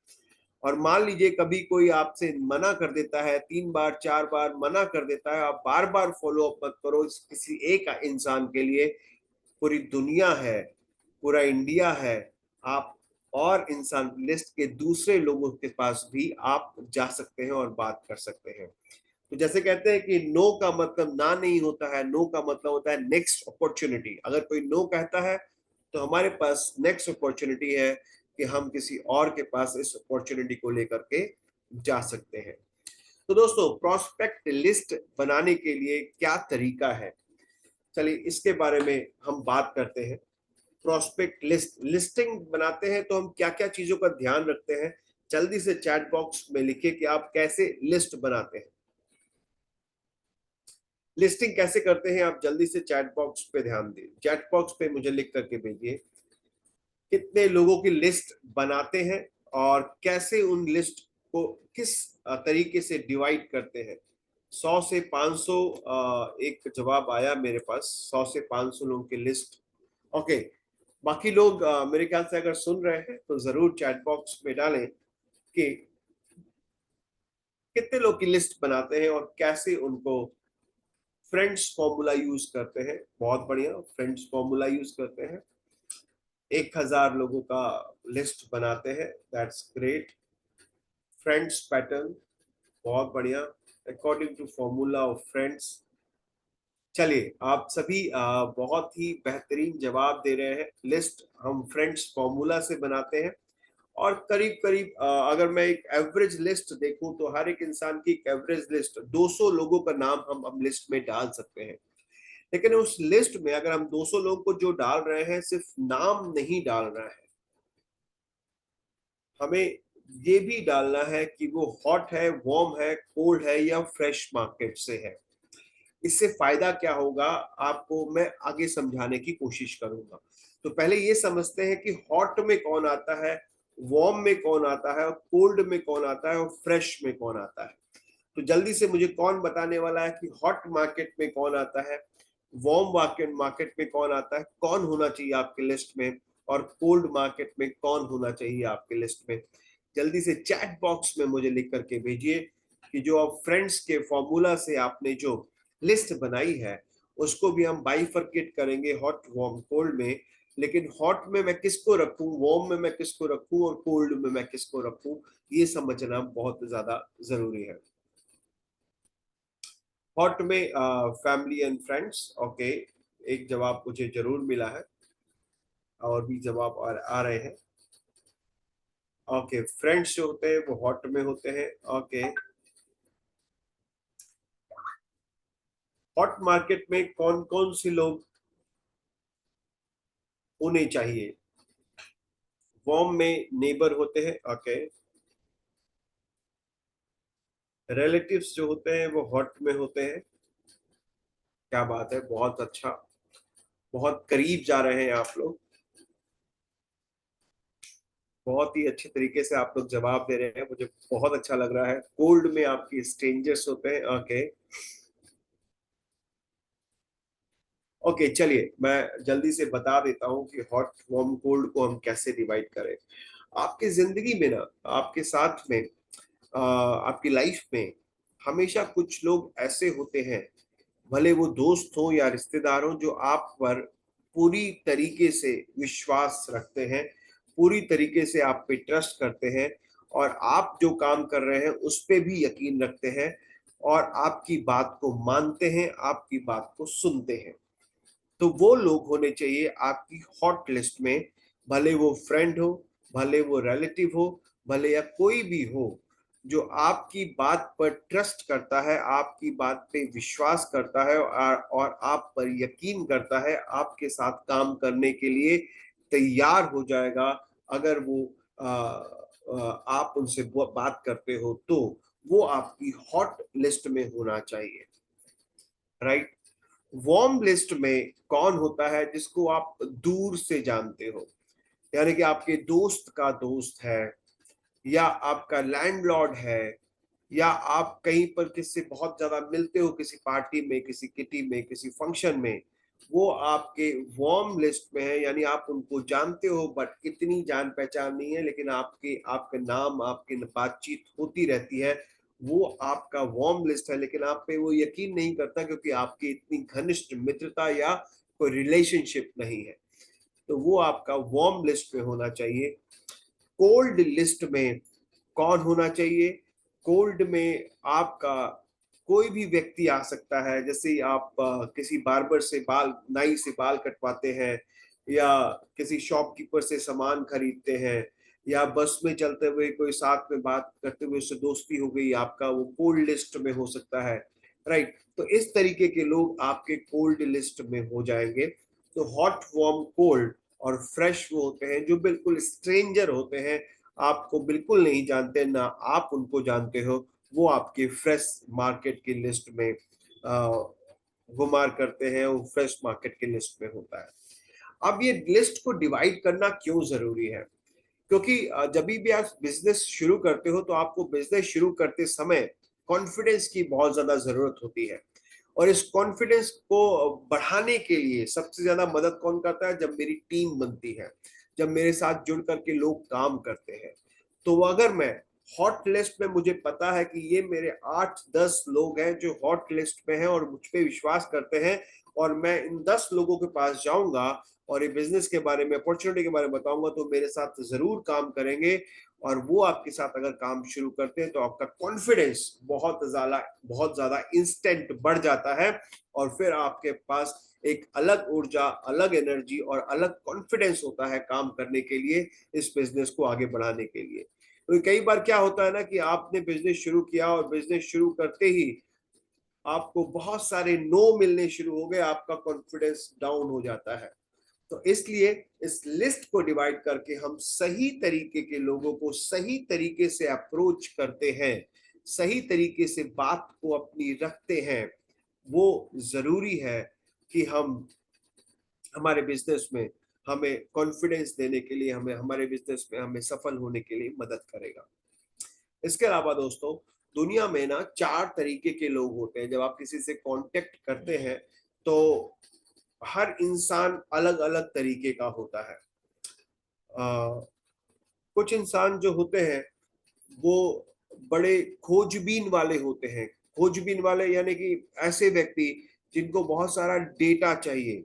और मान लीजिए कभी कोई आपसे मना कर देता है, 3 बार 4 बार मना कर देता है, आप बार बार फॉलो अप मत करो किसी एक इंसान के लिए। पूरी दुनिया है, पूरा इंडिया है, आप और इंसान लिस्ट के दूसरे लोगों के पास भी आप जा सकते हैं और बात कर सकते हैं। तो जैसे कहते हैं कि नो का मतलब ना नहीं होता है, नो का मतलब होता है नेक्स्ट अपॉर्चुनिटी। अगर कोई नो कहता है तो हमारे पास नेक्स्ट अपॉर्चुनिटी है कि हम किसी और के पास इस अपॉर्चुनिटी को लेकर के जा सकते हैं। तो दोस्तों, प्रोस्पेक्ट लिस्ट बनाने के लिए क्या तरीका है, चलिए इसके बारे में हम बात करते हैं। प्रोस्पेक्ट लिस्टिंग बनाते हैं तो हम क्या क्या चीजों का ध्यान रखते हैं, जल्दी से चैट बॉक्स में लिखिए कि आप कैसे लिस्ट बनाते हैं, लिस्टिंग कैसे करते हैं। आप जल्दी से चैट बॉक्स पे ध्यान दें, चैट बॉक्स पे मुझे लिख करके भेजिए कितने लोगों की लिस्ट बनाते हैं और कैसे उन लिस्ट को किस तरीके से डिवाइड करते हैं। 100 से 500 एक जवाब आया मेरे पास, 100 से 500 लोगों की लिस्ट। ओके, बाकी लोग मेरे ख्याल से अगर सुन रहे हैं तो जरूर चैट बॉक्स में डालें कि कितने लोग की लिस्ट बनाते हैं और कैसे उनको फ्रेंड्स फॉर्मूला यूज करते हैं। बहुत बढ़िया, फ्रेंड्स फॉर्मूला यूज करते हैं, 1000 लोगों का लिस्ट बनाते हैं, दैट्स ग्रेट। फ्रेंड्स पैटर्न, बहुत बढ़िया, according to formula of friends. चलिए, आप सभी बहुत ही बेहतरीन जवाब दे रहे हैं। लिस्ट हम फ्रेंड्स फॉर्मूला से बनाते हैं और करीब करीब अगर मैं एक एवरेज लिस्ट देखूं तो हर एक इंसान की एक एवरेज लिस्ट 200 लोगों का नाम हम लिस्ट में डाल सकते हैं। लेकिन उस लिस्ट में अगर हम 200 लोगों को जो डाल रहे हैं सिर्फ नाम नहीं डाल रहे हैं, हमें ये भी डालना है कि वो हॉट है, वार्म है, कोल्ड है या फ्रेश मार्केट से है। इससे फायदा क्या होगा आपको मैं आगे समझाने की कोशिश करूंगा। तो पहले ये समझते हैं कि हॉट में कौन आता है, वार्म में कौन आता है और कोल्ड में कौन आता है और फ्रेश में कौन आता है। तो जल्दी से मुझे कौन बताने वाला है कि हॉट मार्केट में कौन आता है, वार्म मार्केट मार्केट में कौन आता है, कौन होना चाहिए आपके लिस्ट में, और कोल्ड मार्केट में कौन होना चाहिए आपके लिस्ट में। जल्दी से चैट बॉक्स में मुझे लिख करके भेजिए कि जो आप फ्रेंड्स के फॉर्मूला से आपने जो लिस्ट बनाई है उसको भी हम बाइफरकेट करेंगे हॉट वार्म कोल्ड में। लेकिन हॉट में मैं किसको रखूं, वार्म में मैं किसको रखूं और कोल्ड में मैं किसको रखूं, ये समझना बहुत ज्यादा जरूरी है। हॉट में फैमिली एंड फ्रेंड्स, ओके, एक जवाब मुझे जरूर मिला है और भी जवाब आ रहे हैं। ओके, फ्रेंड्स जो होते हैं वो हॉट में होते हैं। ओके, हॉट मार्केट में कौन कौन से लोग होने चाहिए, वार्म में नेबर होते हैं। ओके, रिलेटिव्स जो होते हैं वो हॉट में होते हैं। क्या बात है, बहुत अच्छा, बहुत करीब जा रहे हैं आप लोग, बहुत ही अच्छे तरीके से आप लोग जवाब दे रहे हैं, मुझे बहुत अच्छा लग रहा है। कोल्ड में आपकी स्ट्रेंजर्स होते हैं। ओके, ओके, चलिए मैं जल्दी से बता देता हूँ कि हॉट वार्म कोल्ड को हम कैसे डिवाइड करें। आपकी जिंदगी में ना, आपके साथ में आपकी लाइफ में हमेशा कुछ लोग ऐसे होते हैं, भले वो दोस्त हो या रिश्तेदार हो, जो आप पर पूरी तरीके से विश्वास रखते हैं, पूरी तरीके से आप पे ट्रस्ट करते हैं और आप जो काम कर रहे हैं उस पे भी यकीन रखते हैं और आपकी बात को मानते हैं, आपकी बात को सुनते हैं। तो वो लोग होने चाहिए आपकी हॉट लिस्ट में, भले वो फ्रेंड हो, भले वो रिलेटिव हो, भले या कोई भी हो, जो आपकी बात पर ट्रस्ट करता है, आपकी बात पे विश्वास करता है और आप पर यकीन करता है, आपके साथ काम करने के लिए तैयार हो जाएगा। अगर वो आप उनसे बात करते हो तो वो आपकी हॉट लिस्ट में होना चाहिए, राइट। वार्म लिस्ट में कौन होता है, जिसको आप दूर से जानते हो, यानी कि आपके दोस्त का दोस्त है या आपका लैंडलॉर्ड है या आप कहीं पर किसी से बहुत ज्यादा मिलते हो, किसी पार्टी में, किसी किटी में, किसी फंक्शन में, वो आपके वार्म लिस्ट में है। यानी आप उनको जानते हो बट इतनी जान पहचान नहीं है, लेकिन आपके आपका नाम, आपकी बातचीत होती रहती है, वो आपका वार्म लिस्ट है। लेकिन आप पे वो यकीन नहीं करता क्योंकि आपकी इतनी घनिष्ठ मित्रता या कोई रिलेशनशिप नहीं है, तो वो आपका वार्म लिस्ट में होना चाहिए। कोल्ड लिस्ट में कौन होना चाहिए, कोल्ड में आपका कोई भी व्यक्ति आ सकता है। जैसे आप किसी बार्बर से बाल, नाई से बाल कटवाते हैं या किसी शॉपकीपर से सामान खरीदते हैं या बस में चलते हुए कोई साथ में बात करते हुए उससे दोस्ती हो गई आपका, वो कोल्ड लिस्ट में हो सकता है, राइट। तो इस तरीके के लोग आपके कोल्ड लिस्ट में हो जाएंगे। तो हॉट, वार्म, कोल्ड और फ्रेश वो होते हैं जो बिल्कुल स्ट्रेंजर होते हैं, आपको बिल्कुल नहीं जानते, ना आप उनको जानते हो, वो आपके फ्रेश मार्केट की लिस्ट में गुमार करते हैं, वो फ्रेश मार्केट की लिस्ट में होता है। अब ये लिस्ट को डिवाइड करना क्यों जरूरी है? क्योंकि जब भी आप बिजनेस शुरू करते हो तो आपको बिजनेस शुरू करते समय कॉन्फिडेंस की बहुत ज्यादा जरूरत होती है। और इस कॉन्फिडेंस को बढ़ाने के लिए सबसे ज्यादा मदद कौन करता है? जब मेरी टीम बनती है, जब मेरे साथ जुड़ करके लोग काम करते हैं। तो अगर मैं हॉट लिस्ट में, मुझे पता है कि ये मेरे 8-10 लोग हैं जो हॉट लिस्ट में हैं और मुझ पे विश्वास करते हैं, और मैं इन 10 लोगों के पास जाऊंगा और ये बिजनेस के बारे में, अपॉर्चुनिटी के बारे में बताऊंगा, तो मेरे साथ जरूर काम करेंगे। और वो आपके साथ अगर काम शुरू करते हैं तो आपका कॉन्फिडेंस बहुत ज्यादा इंस्टेंट बढ़ जाता है। और फिर आपके पास एक अलग ऊर्जा, अलग एनर्जी और अलग कॉन्फिडेंस होता है काम करने के लिए, इस बिजनेस को आगे बढ़ाने के लिए। तो कई बार क्या होता है ना कि आपने बिजनेस शुरू किया और बिजनेस शुरू करते ही आपको बहुत सारे नो मिलने शुरू हो गए, आपका कॉन्फिडेंस डाउन हो जाता है। तो इसलिए इस लिस्ट को डिवाइड करके हम सही तरीके के लोगों को सही तरीके से अप्रोच करते हैं, सही तरीके से बात को अपनी रखते हैं। वो जरूरी है कि हम हमारे बिजनेस में, हमें कॉन्फिडेंस देने के लिए, हमें हमारे बिजनेस में हमें सफल होने के लिए मदद करेगा। इसके अलावा दोस्तों, दुनिया में ना 4 तरीके के लोग होते हैं। जब आप किसी से कांटेक्ट करते हैं तो हर इंसान अलग अलग तरीके का होता है। कुछ इंसान जो होते हैं वो बड़े खोजबीन वाले होते हैं। खोजबीन वाले यानी कि ऐसे व्यक्ति जिनको बहुत सारा डेटा चाहिए,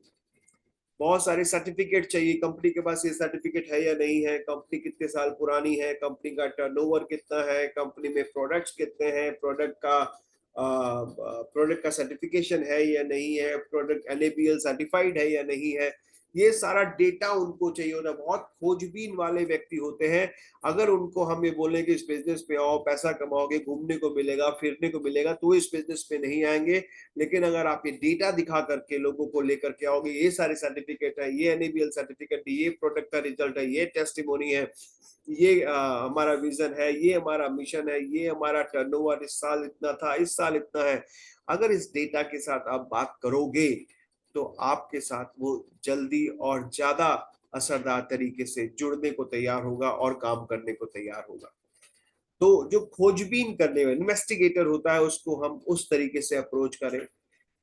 बहुत सारे सर्टिफिकेट चाहिए, कंपनी के पास ये सर्टिफिकेट है या नहीं है, कंपनी कितने साल पुरानी है, कंपनी का टर्नओवर कितना है, कंपनी में प्रोडक्ट्स कितने हैं, प्रोडक्ट का सर्टिफिकेशन है या नहीं है, प्रोडक्ट एनएबीएल सर्टिफाइड है या नहीं है। ये सारा डेटा उनको चाहिए होता है। बहुत खोजबीन वाले व्यक्ति होते हैं। अगर उनको हम ये बोलें कि इस बिजनेस पे आओ, पैसा कमाओगे, घूमने को मिलेगा, फिरने को मिलेगा, तो इस बिजनेस पे नहीं आएंगे। लेकिन अगर आप ये डेटा दिखा करके लोगों को लेकर के आओगे, ये सारे सर्टिफिकेट है, ये एनएबीएल सर्टिफिकेट है, ये प्रोडक्ट का रिजल्ट है, ये टेस्टिमोनी है, ये हमारा विजन है, ये हमारा मिशन है, ये हमारा टर्नओवर इस साल इतना था, इस साल इतना है। अगर इस डेटा के साथ आप बात करोगे तो आपके साथ वो जल्दी और ज्यादा असरदार तरीके से जुड़ने को तैयार होगा और काम करने को तैयार होगा। तो जो खोजबीन करने वाले इन्वेस्टिगेटर होता है उसको हम उस तरीके से अप्रोच करें।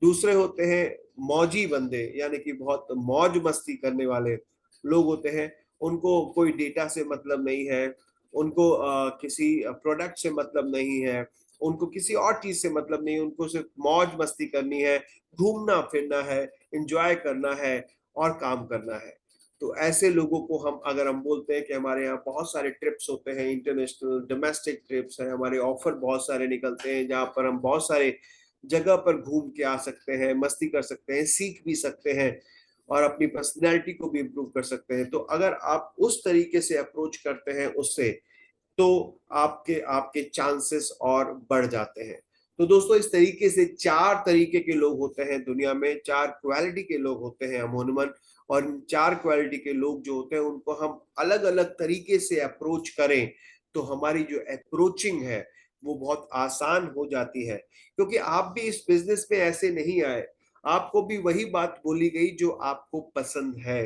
दूसरे होते हैं मौजी बंदे, यानी कि बहुत मौज मस्ती करने वाले लोग होते हैं। उनको कोई डेटा से मतलब नहीं है, उनको किसी प्रोडक्ट से मतलब नहीं है, उनको किसी और चीज से मतलब नहीं, उनको सिर्फ मौज मस्ती करनी है, घूमना फिरना है, एंजॉय करना है और काम करना है। तो ऐसे लोगों को हम, अगर हम बोलते हैं कि हमारे यहाँ बहुत सारे ट्रिप्स होते हैं, इंटरनेशनल डोमेस्टिक ट्रिप्स हैं, हमारे ऑफर बहुत सारे निकलते हैं जहाँ पर हम बहुत सारे जगह पर घूम के आ सकते हैं, मस्ती कर सकते हैं, सीख भी सकते हैं और अपनी पर्सनैलिटी को भी इम्प्रूव कर सकते हैं। तो अगर आप उस तरीके से अप्रोच करते हैं उससे, तो आपके आपके चांसेस और बढ़ जाते हैं। तो दोस्तों, इस तरीके से 4 तरीके के लोग होते हैं दुनिया में, 4 क्वालिटी के लोग होते हैं अमूमन। और इन 4 क्वालिटी के लोग जो होते हैं उनको हम अलग अलग तरीके से अप्रोच करें तो हमारी जो अप्रोचिंग है वो बहुत आसान हो जाती है। क्योंकि आप भी इस बिजनेस में ऐसे नहीं आए, आपको भी वही बात बोली गई जो आपको पसंद है।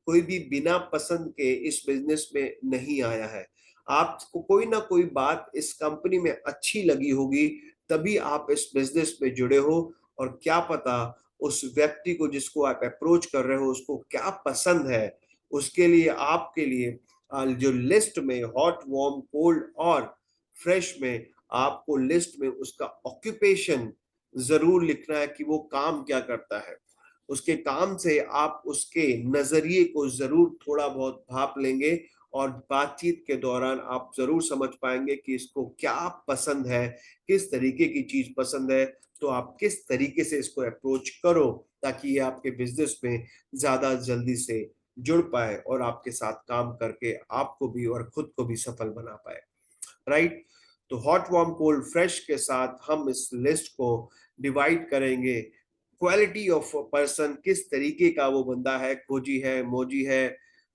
कोई भी बिना पसंद के इस बिजनेस में नहीं आया है। आपको कोई ना कोई बात इस कंपनी में अच्छी लगी होगी, तभी आप इस बिजनेस में जुड़े हो। और क्या पता उस व्यक्ति को जिसको आप अप्रोच कर रहे हो उसको क्या पसंद है, उसके लिए आपके लिए जो लिस्ट में हॉट, वार्म, कोल्ड और फ्रेश में, आपको लिस्ट में उसका ऑक्यूपेशन जरूर लिखना है कि वो काम क्या करता है। उसके काम से आप उसके नजरिए को जरूर थोड़ा बहुत भाप लेंगे और बातचीत के दौरान आप जरूर समझ पाएंगे कि इसको क्या पसंद है, किस तरीके की चीज पसंद है। तो आप किस तरीके से इसको अप्रोच करो ताकि ये आपके बिजनेस में ज्यादा जल्दी से जुड़ पाए और आपके साथ काम करके आपको भी और खुद को भी सफल बना पाए, राइट। तो हॉट वार्म कोल्ड फ्रेश के साथ हम इस लिस्ट को डिवाइड करेंगे। क्वालिटी ऑफ पर्सन, किस तरीके का वो बंदा है, खोजी है, मोजी है,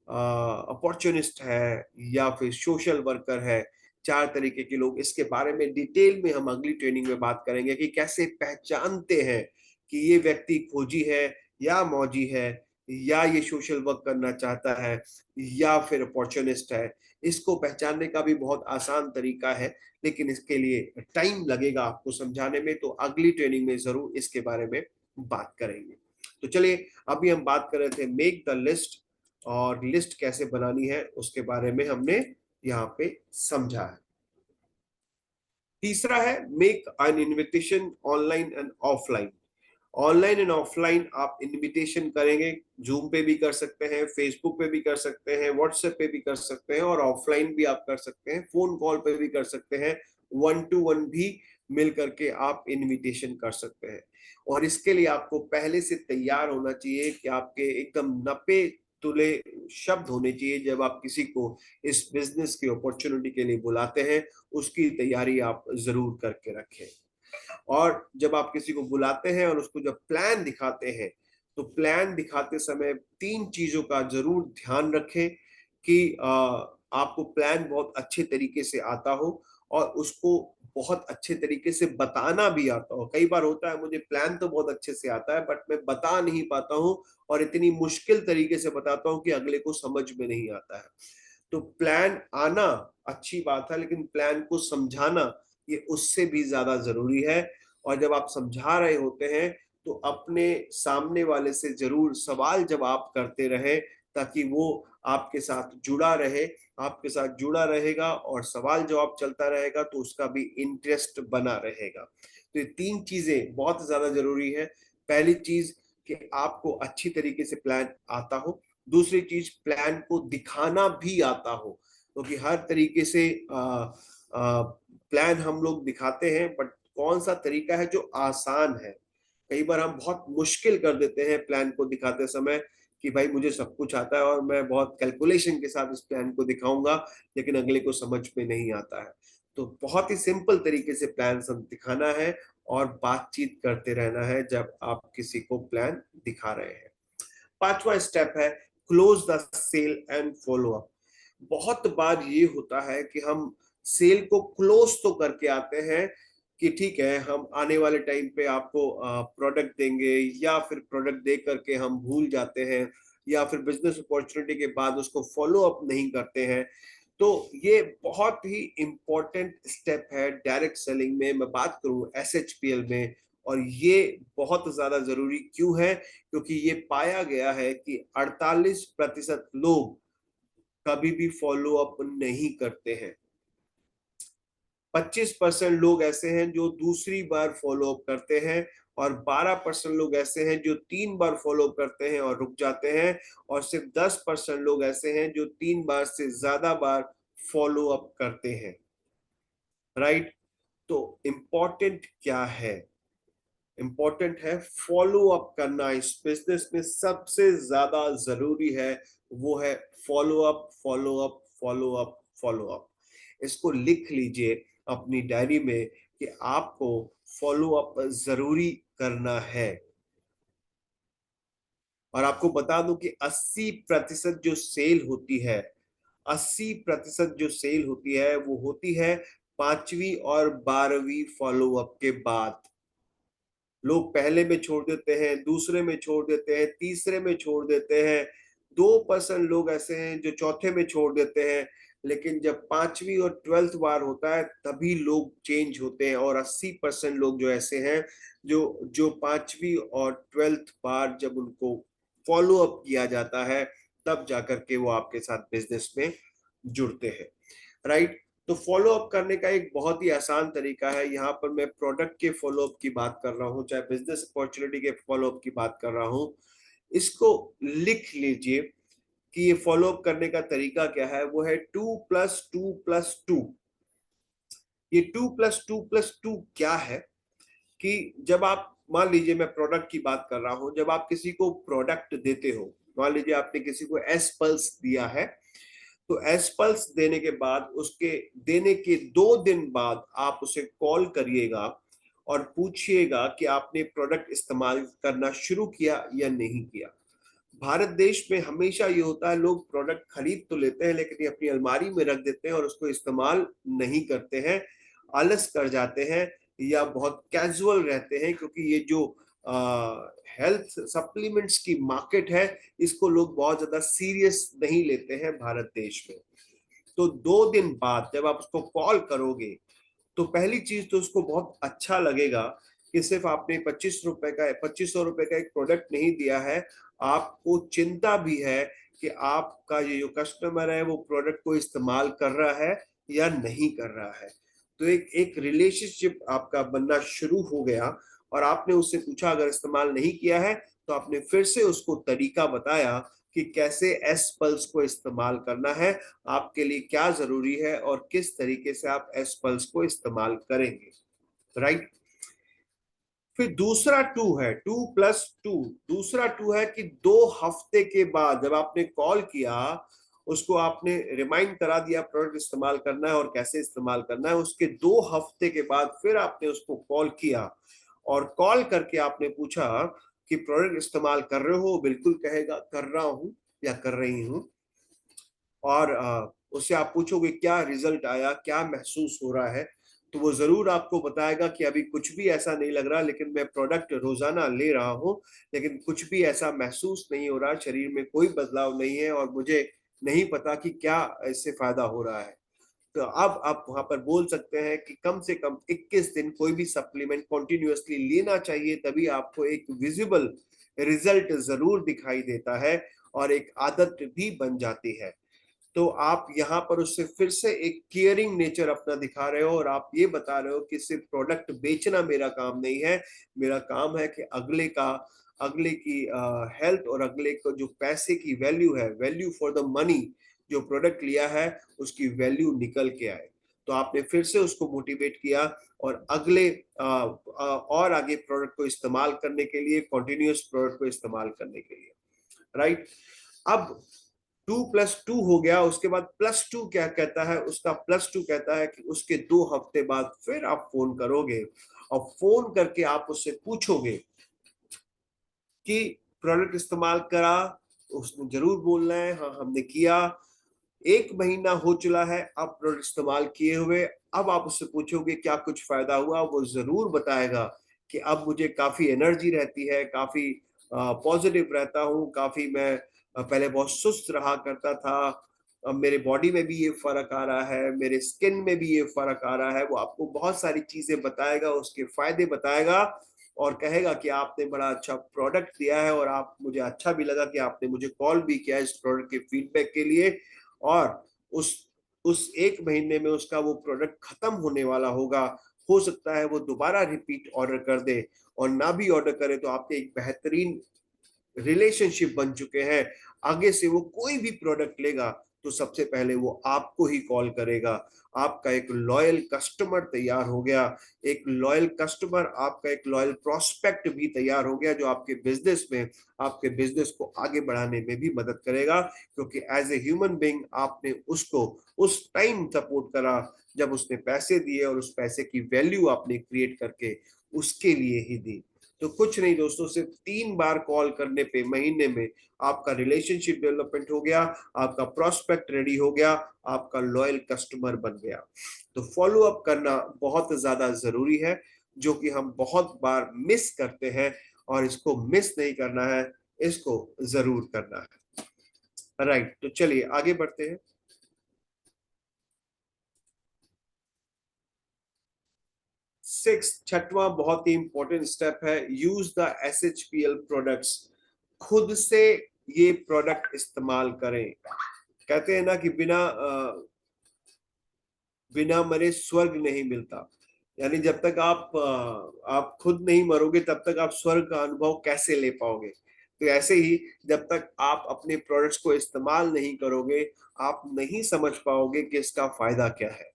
अपॉर्चुनिस्ट है या फिर सोशल वर्कर है। चार तरीके के लोग, इसके बारे में डिटेल में हम अगली ट्रेनिंग में बात करेंगे कि कैसे पहचानते हैं कि ये व्यक्ति खोजी है या मौजी है या ये सोशल वर्क करना चाहता है या फिर अपॉर्चुनिस्ट है। इसको पहचानने का भी बहुत आसान तरीका है, लेकिन इसके लिए टाइम लगेगा आपको समझाने में, तो अगली ट्रेनिंग में जरूर इसके बारे में बात करेंगे। तो चलिए, अभी हम बात कर रहे थे मेक द लिस्ट, और लिस्ट कैसे बनानी है उसके बारे में हमने यहाँ पे समझा है। तीसरा है make an invitation online and offline. Online and offline आप इनविटेशन करेंगे, जूम पे भी कर सकते हैं, फेसबुक पे भी कर सकते हैं, व्हाट्सएप पे भी कर सकते हैं, और ऑफलाइन भी आप कर सकते हैं, फोन कॉल पे भी कर सकते हैं, 1 to 1 भी मिल करके आप इनविटेशन कर सकते हैं। और इसके लिए आपको पहले से तैयार होना चाहिए कि आपके एकदम नपे तुले शब्द होने चाहिए। जब आप किसी को इस बिजनेस की अपॉर्चुनिटी के लिए बुलाते हैं, उसकी तैयारी आप जरूर करके रखें। और जब आप किसी को बुलाते हैं और उसको जब प्लान दिखाते हैं, तो प्लान दिखाते समय 3 चीजों का जरूर ध्यान रखें कि आपको प्लान बहुत अच्छे तरीके से आता हो और उसको बहुत अच्छे तरीके से बताना भी आता हो। कई बार होता है मुझे प्लान तो बहुत अच्छे से आता है बट मैं बता नहीं पाता हूँ, और इतनी मुश्किल तरीके से बताता हूँ कि अगले को समझ में नहीं आता है। तो प्लान आना अच्छी बात है, लेकिन प्लान को समझाना ये उससे भी ज्यादा जरूरी है। और जब आप समझा रहे होते हैं तो अपने सामने वाले से जरूर सवाल जवाब करते रहे, ताकि वो आपके साथ जुड़ा रहे, आपके साथ जुड़ा रहेगा और सवाल जवाब चलता रहेगा तो उसका भी इंटरेस्ट बना रहेगा। तो ये 3 चीजें बहुत ज्यादा जरूरी है। पहली चीज कि आपको अच्छी तरीके से प्लान आता हो। दूसरी चीज, प्लान को दिखाना भी आता हो, क्योंकि हर तरीके से प्लान हम लोग दिखाते हैं, बट कौन सा तरीका है जो आसान है। कई बार हम बहुत मुश्किल कर देते हैं प्लान को दिखाते समय कि भाई मुझे सब कुछ आता है और मैं बहुत कैलकुलेशन के साथ इस प्लान को दिखाऊंगा, लेकिन अगले को समझ में नहीं आता है। तो बहुत ही सिंपल तरीके से प्लान सब दिखाना है और बातचीत करते रहना है जब आप किसी को प्लान दिखा रहे हैं। पांचवा स्टेप है close the sale and follow up. बहुत बार ये होता है कि हम सेल को क्लोज तो करके आते हैं कि ठीक है हम आने वाले टाइम पे आपको प्रोडक्ट देंगे, या फिर प्रोडक्ट दे करके हम भूल जाते हैं, या फिर बिजनेस अपॉर्चुनिटी के बाद उसको फॉलो अप नहीं करते हैं। तो ये बहुत ही इंपॉर्टेंट स्टेप है डायरेक्ट सेलिंग में, मैं बात करूं SHPL में। और ये बहुत ज्यादा जरूरी क्यों है? क्योंकि ये पाया गया है कि 48% लोग कभी भी फॉलो अप नहीं करते हैं। 25% लोग ऐसे हैं जो दूसरी बार फॉलो अप करते हैं, और 12% लोग ऐसे हैं जो 3 बार फॉलो अप करते हैं और रुक जाते हैं, और सिर्फ 10% लोग ऐसे हैं जो 3 बार से ज्यादा बार फॉलो अप करते हैं, राइट। तो इम्पोर्टेंट क्या है? इम्पोर्टेंट है फॉलो अप करना। इस बिजनेस में सबसे ज्यादा जरूरी है, वो है follow up, follow up, follow up, follow up. इसको लिख लीजिए अपनी डायरी में कि आपको फॉलो अप जरूरी करना है। और आपको बता दूं कि 80% जो सेल होती है, 80% जो सेल होती है वो होती है 5वीं और 12वीं फॉलो अप के बाद। लोग पहले में छोड़ देते हैं, दूसरे में छोड़ देते हैं, तीसरे में छोड़ देते हैं। 2% लोग ऐसे हैं जो चौथे में छोड़ देते हैं, लेकिन जब 5वीं और 12th बार होता है तभी लोग चेंज होते हैं। और 80% लोग जो ऐसे हैं जो जो 5वीं और 12th बार जब उनको फॉलो अप किया जाता है, तब जाकर के वो आपके साथ बिजनेस में जुड़ते हैं, राइट। तो फॉलो अप करने का एक बहुत ही आसान तरीका है। यहाँ पर मैं प्रोडक्ट के फॉलो अप की बात कर रहा हूँ, चाहे बिजनेस अपॉर्चुनिटी के फॉलो अप की बात कर रहा हूँ। इसको लिख लीजिए कि ये फॉलो अप करने का तरीका क्या है। वो है 2+2+2। ये 2+2+2 क्या है कि जब आप मान लीजिए, मैं प्रोडक्ट की बात कर रहा हूं, जब आप किसी को प्रोडक्ट देते हो, मान लीजिए आपने किसी को एस पल्स दिया है, तो एस पल्स देने के बाद उसके देने के 2 दिन बाद आप उसे कॉल करिएगा और पूछिएगा कि आपने प्रोडक्ट इस्तेमाल करना शुरू किया या नहीं किया। भारत देश में हमेशा ये होता है, लोग प्रोडक्ट खरीद तो लेते हैं लेकिन ये अपनी अलमारी में रख देते हैं और उसको इस्तेमाल नहीं करते हैं, आलस कर जाते हैं या बहुत कैजुअल रहते हैं, क्योंकि ये जो हेल्थ सप्लीमेंट्स की मार्केट है इसको लोग बहुत ज्यादा सीरियस नहीं लेते हैं भारत देश में। तो 2 दिन बाद जब आप उसको कॉल करोगे तो पहली चीज तो उसको बहुत अच्छा लगेगा कि सिर्फ आपने 2500 रुपए का एक प्रोडक्ट नहीं दिया है, आपको चिंता भी है कि आपका ये जो कस्टमर है वो प्रोडक्ट को इस्तेमाल कर रहा है या नहीं कर रहा है। तो एक एक रिलेशनशिप आपका बनना शुरू हो गया और आपने उससे पूछा, अगर इस्तेमाल नहीं किया है तो आपने फिर से उसको तरीका बताया कि कैसे एस पल्स को इस्तेमाल करना है, आपके लिए क्या जरूरी है और किस तरीके से आप एस पल्स को इस्तेमाल करेंगे, राइट। फिर दूसरा टू है, 2+2। दूसरा टू है कि 2 हफ्ते के बाद जब आपने कॉल किया, उसको आपने रिमाइंड करा दिया प्रोडक्ट इस्तेमाल करना है और कैसे इस्तेमाल करना है, उसके 2 हफ्ते के बाद फिर आपने उसको कॉल किया और कॉल करके आपने पूछा कि प्रोडक्ट इस्तेमाल कर रहे हो, बिल्कुल कहेगा कर रहा हूं या कर रही हूँ। और उससे आप पूछोगे क्या रिजल्ट आया, क्या महसूस हो रहा है, तो वो जरूर आपको बताएगा कि अभी कुछ भी ऐसा नहीं लग रहा, लेकिन मैं प्रोडक्ट रोजाना ले रहा हूँ लेकिन कुछ भी ऐसा महसूस नहीं हो रहा, शरीर में कोई बदलाव नहीं है और मुझे नहीं पता कि क्या इससे फायदा हो रहा है। तो अब आप वहां पर बोल सकते हैं कि कम से कम 21 दिन कोई भी सप्लीमेंट कॉन्टिन्यूअसली लेना चाहिए, तभी आपको एक विजिबल रिजल्ट जरूर दिखाई देता है और एक आदत भी बन जाती है। तो आप यहाँ पर उससे फिर से एक केयरिंग नेचर अपना दिखा रहे हो और आप ये बता रहे हो कि सिर्फ प्रोडक्ट बेचना मेरा काम नहीं है, मेरा काम है कि अगले की हेल्थ और अगले को जो पैसे की वैल्यू है, वैल्यू फॉर द मनी जो प्रोडक्ट लिया है उसकी वैल्यू निकल के आए। तो आपने फिर से उसको मोटिवेट किया और और आगे प्रोडक्ट को इस्तेमाल करने के लिए, कॉन्टिन्यूस प्रोडक्ट को इस्तेमाल करने के लिए, राइट। अब 2+2 हो गया, उसके बाद +2 क्या कहता है, उसका +2 कहता है कि उसके 2 हफ्ते बाद फिर आप फोन करोगे और फोन करके आप उससे पूछोगे कि प्रोडक्ट इस्तेमाल करा, उसने जरूर बोलना है हाँ हमने किया। 1 महीना हो चला है अब प्रोडक्ट इस्तेमाल किए हुए, अब आप उससे पूछोगे क्या कुछ फायदा हुआ, वो जरूर बताएगा कि अब मुझे काफी एनर्जी रहती है, काफी पॉजिटिव रहता हूँ, काफी मैं पहले बहुत सुस्त रहा करता था, अब मेरे बॉडी में भी ये फर्क आ रहा है, मेरे स्किन में भी ये फर्क आ रहा है। वो आपको बहुत सारी चीजें बताएगा, उसके फायदे बताएगा और कहेगा कि आपने बड़ा अच्छा प्रोडक्ट दिया है और आप मुझे अच्छा भी लगा कि आपने मुझे कॉल भी किया इस प्रोडक्ट के फीडबैक के लिए। और उस उस 1 महीने में उसका वो प्रोडक्ट खत्म होने वाला होगा, हो सकता है वो दोबारा रिपीट ऑर्डर कर दे और ना भी ऑर्डर करे तो आपके एक बेहतरीन रिलेशनशिप बन चुके हैं। आगे से वो कोई भी प्रोडक्ट लेगा तो सबसे पहले वो आपको ही कॉल करेगा। आपका एक लॉयल कस्टमर तैयार हो गया, एक लॉयल कस्टमर, आपका एक लॉयल प्रोस्पेक्ट भी तैयार हो गया जो आपके बिजनेस को आगे बढ़ाने में भी मदद करेगा, क्योंकि एज ए ह्यूमन बीइंग आपने उसको उस टाइम सपोर्ट करा जब उसने पैसे दिए और उस पैसे की वैल्यू आपने क्रिएट करके उसके लिए ही दी। तो कुछ नहीं दोस्तों, सिर्फ 3 बार कॉल करने पे महीने में आपका रिलेशनशिप डेवलपमेंट हो गया, आपका प्रोस्पेक्ट रेडी हो गया, आपका लॉयल कस्टमर बन गया। तो फॉलो अप करना बहुत ज्यादा जरूरी है, जो कि हम बहुत बार मिस करते हैं और इसको मिस नहीं करना है, इसको जरूर करना है, राइट। तो चलिए आगे बढ़ते हैं। 6वां बहुत ही इंपॉर्टेंट स्टेप है, यूज द SHPL प्रोडक्ट्स। खुद से ये प्रोडक्ट इस्तेमाल करें। कहते हैं ना कि बिना मरे स्वर्ग नहीं मिलता, यानी जब तक आप खुद नहीं मरोगे तब तक आप स्वर्ग का अनुभव कैसे ले पाओगे। तो ऐसे ही जब तक आप अपने प्रोडक्ट्स को इस्तेमाल नहीं करोगे, आप नहीं समझ पाओगे कि इसका फायदा क्या है।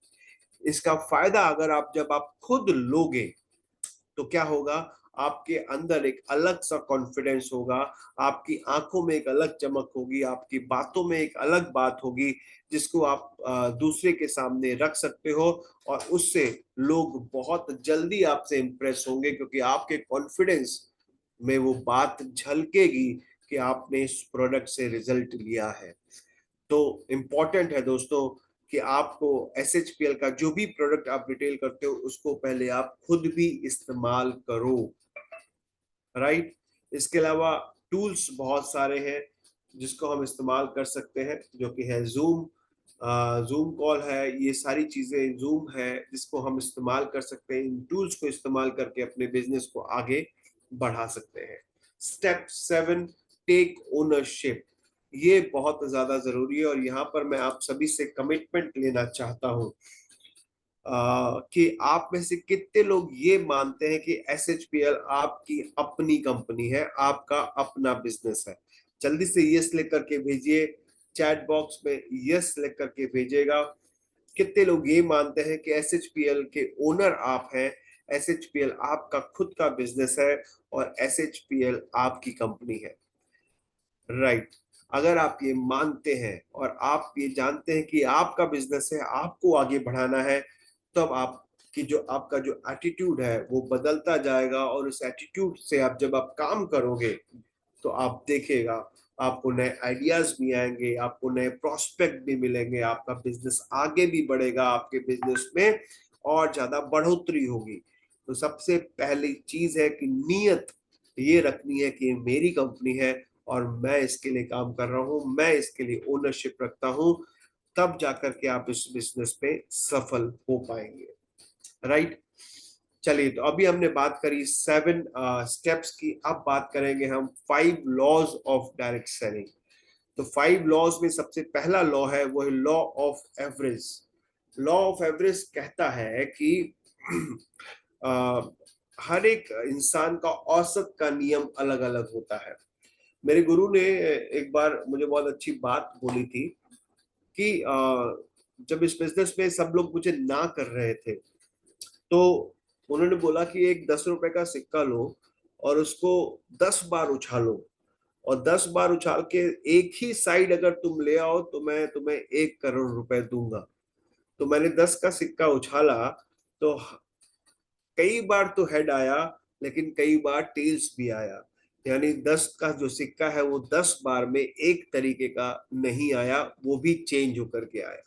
इसका फायदा अगर आप जब आप खुद लोगे तो क्या होगा, आपके अंदर एक अलग सा कॉन्फिडेंस होगा, आपकी आंखों में एक अलग चमक होगी, आपकी बातों में एक अलग बात होगी, जिसको आप दूसरे के सामने रख सकते हो, और उससे लोग बहुत जल्दी आपसे इंप्रेस होंगे, क्योंकि आपके कॉन्फिडेंस में वो बात झलकेगी कि आपने इस प्रोडक्ट से रिजल्ट लिया है। तो इम्पॉर्टेंट है दोस्तों कि आपको SHPL का जो भी प्रोडक्ट आप रिटेल करते हो उसको पहले आप खुद भी इस्तेमाल करो, राइट। इसके अलावा टूल्स बहुत सारे हैं जिसको हम इस्तेमाल कर सकते हैं, जो कि है जूम, जूम कॉल है, ये सारी चीजें, जूम है, जिसको हम इस्तेमाल कर सकते हैं। इन टूल्स को इस्तेमाल करके अपने बिजनेस को आगे बढ़ा सकते हैं। Step 7, take ownership. ये बहुत ज्यादा जरूरी है, और यहाँ पर मैं आप सभी से कमिटमेंट लेना चाहता हूँ कि आप में से कितने लोग ये मानते हैं कि SHPL आपकी अपनी कंपनी है, आपका अपना बिजनेस है। जल्दी से यस लिख करके भेजिए, चैट बॉक्स में यस लिख करके भेजिएगा। कितने लोग ये मानते हैं कि SHPL के ओनर आप हैं, SHPL आपका खुद का बिजनेस है, और SHPL आपकी कंपनी है, राइट। अगर आप ये मानते हैं और आप ये जानते हैं कि आपका बिजनेस है, आपको आगे बढ़ाना है, तब आपकी जो आपका जो एटीट्यूड है वो बदलता जाएगा, और उस एटीट्यूड से आप जब आप काम करोगे तो आप देखिएगा, आपको नए आइडियाज भी आएंगे, आपको नए प्रोस्पेक्ट भी मिलेंगे, आपका बिजनेस आगे भी बढ़ेगा, आपके बिजनेस में और ज्यादा बढ़ोतरी होगी। तो सबसे पहली चीज है कि नीयत ये रखनी है कि मेरी कंपनी है और मैं इसके लिए काम कर रहा हूँ, मैं इसके लिए ओनरशिप रखता हूँ, तब जाकर के आप इस बिजनेस पे सफल हो पाएंगे, राइट। चलिए, तो अभी हमने बात करी 7 स्टेप्स की, अब बात करेंगे हम 5 लॉज ऑफ डायरेक्ट सेलिंग। तो 5 लॉज में सबसे पहला लॉ है वो है law of average. Law of average कहता है कि हर एक इंसान का औसत का नियम अलग अलग होता है। मेरे गुरु ने एक बार मुझे बहुत अच्छी बात बोली थी कि जब इस बिजनेस में सब लोग मुझे ना कर रहे थे, तो उन्होंने बोला कि एक 10 रुपए का सिक्का लो और उसको 10 बार उछालो, और 10 बार उछाल के एक ही साइड अगर तुम ले आओ तो मैं तुम्हें 1 करोड़ रुपए दूंगा। तो मैंने 10 का सिक्का उछाला, तो कई बार तो हेड आया, लेकिन कई बार टेल्स भी आया। यानी 10 का जो सिक्का है वो 10 बार में एक तरीके का नहीं आया, वो भी चेंज होकर के आया।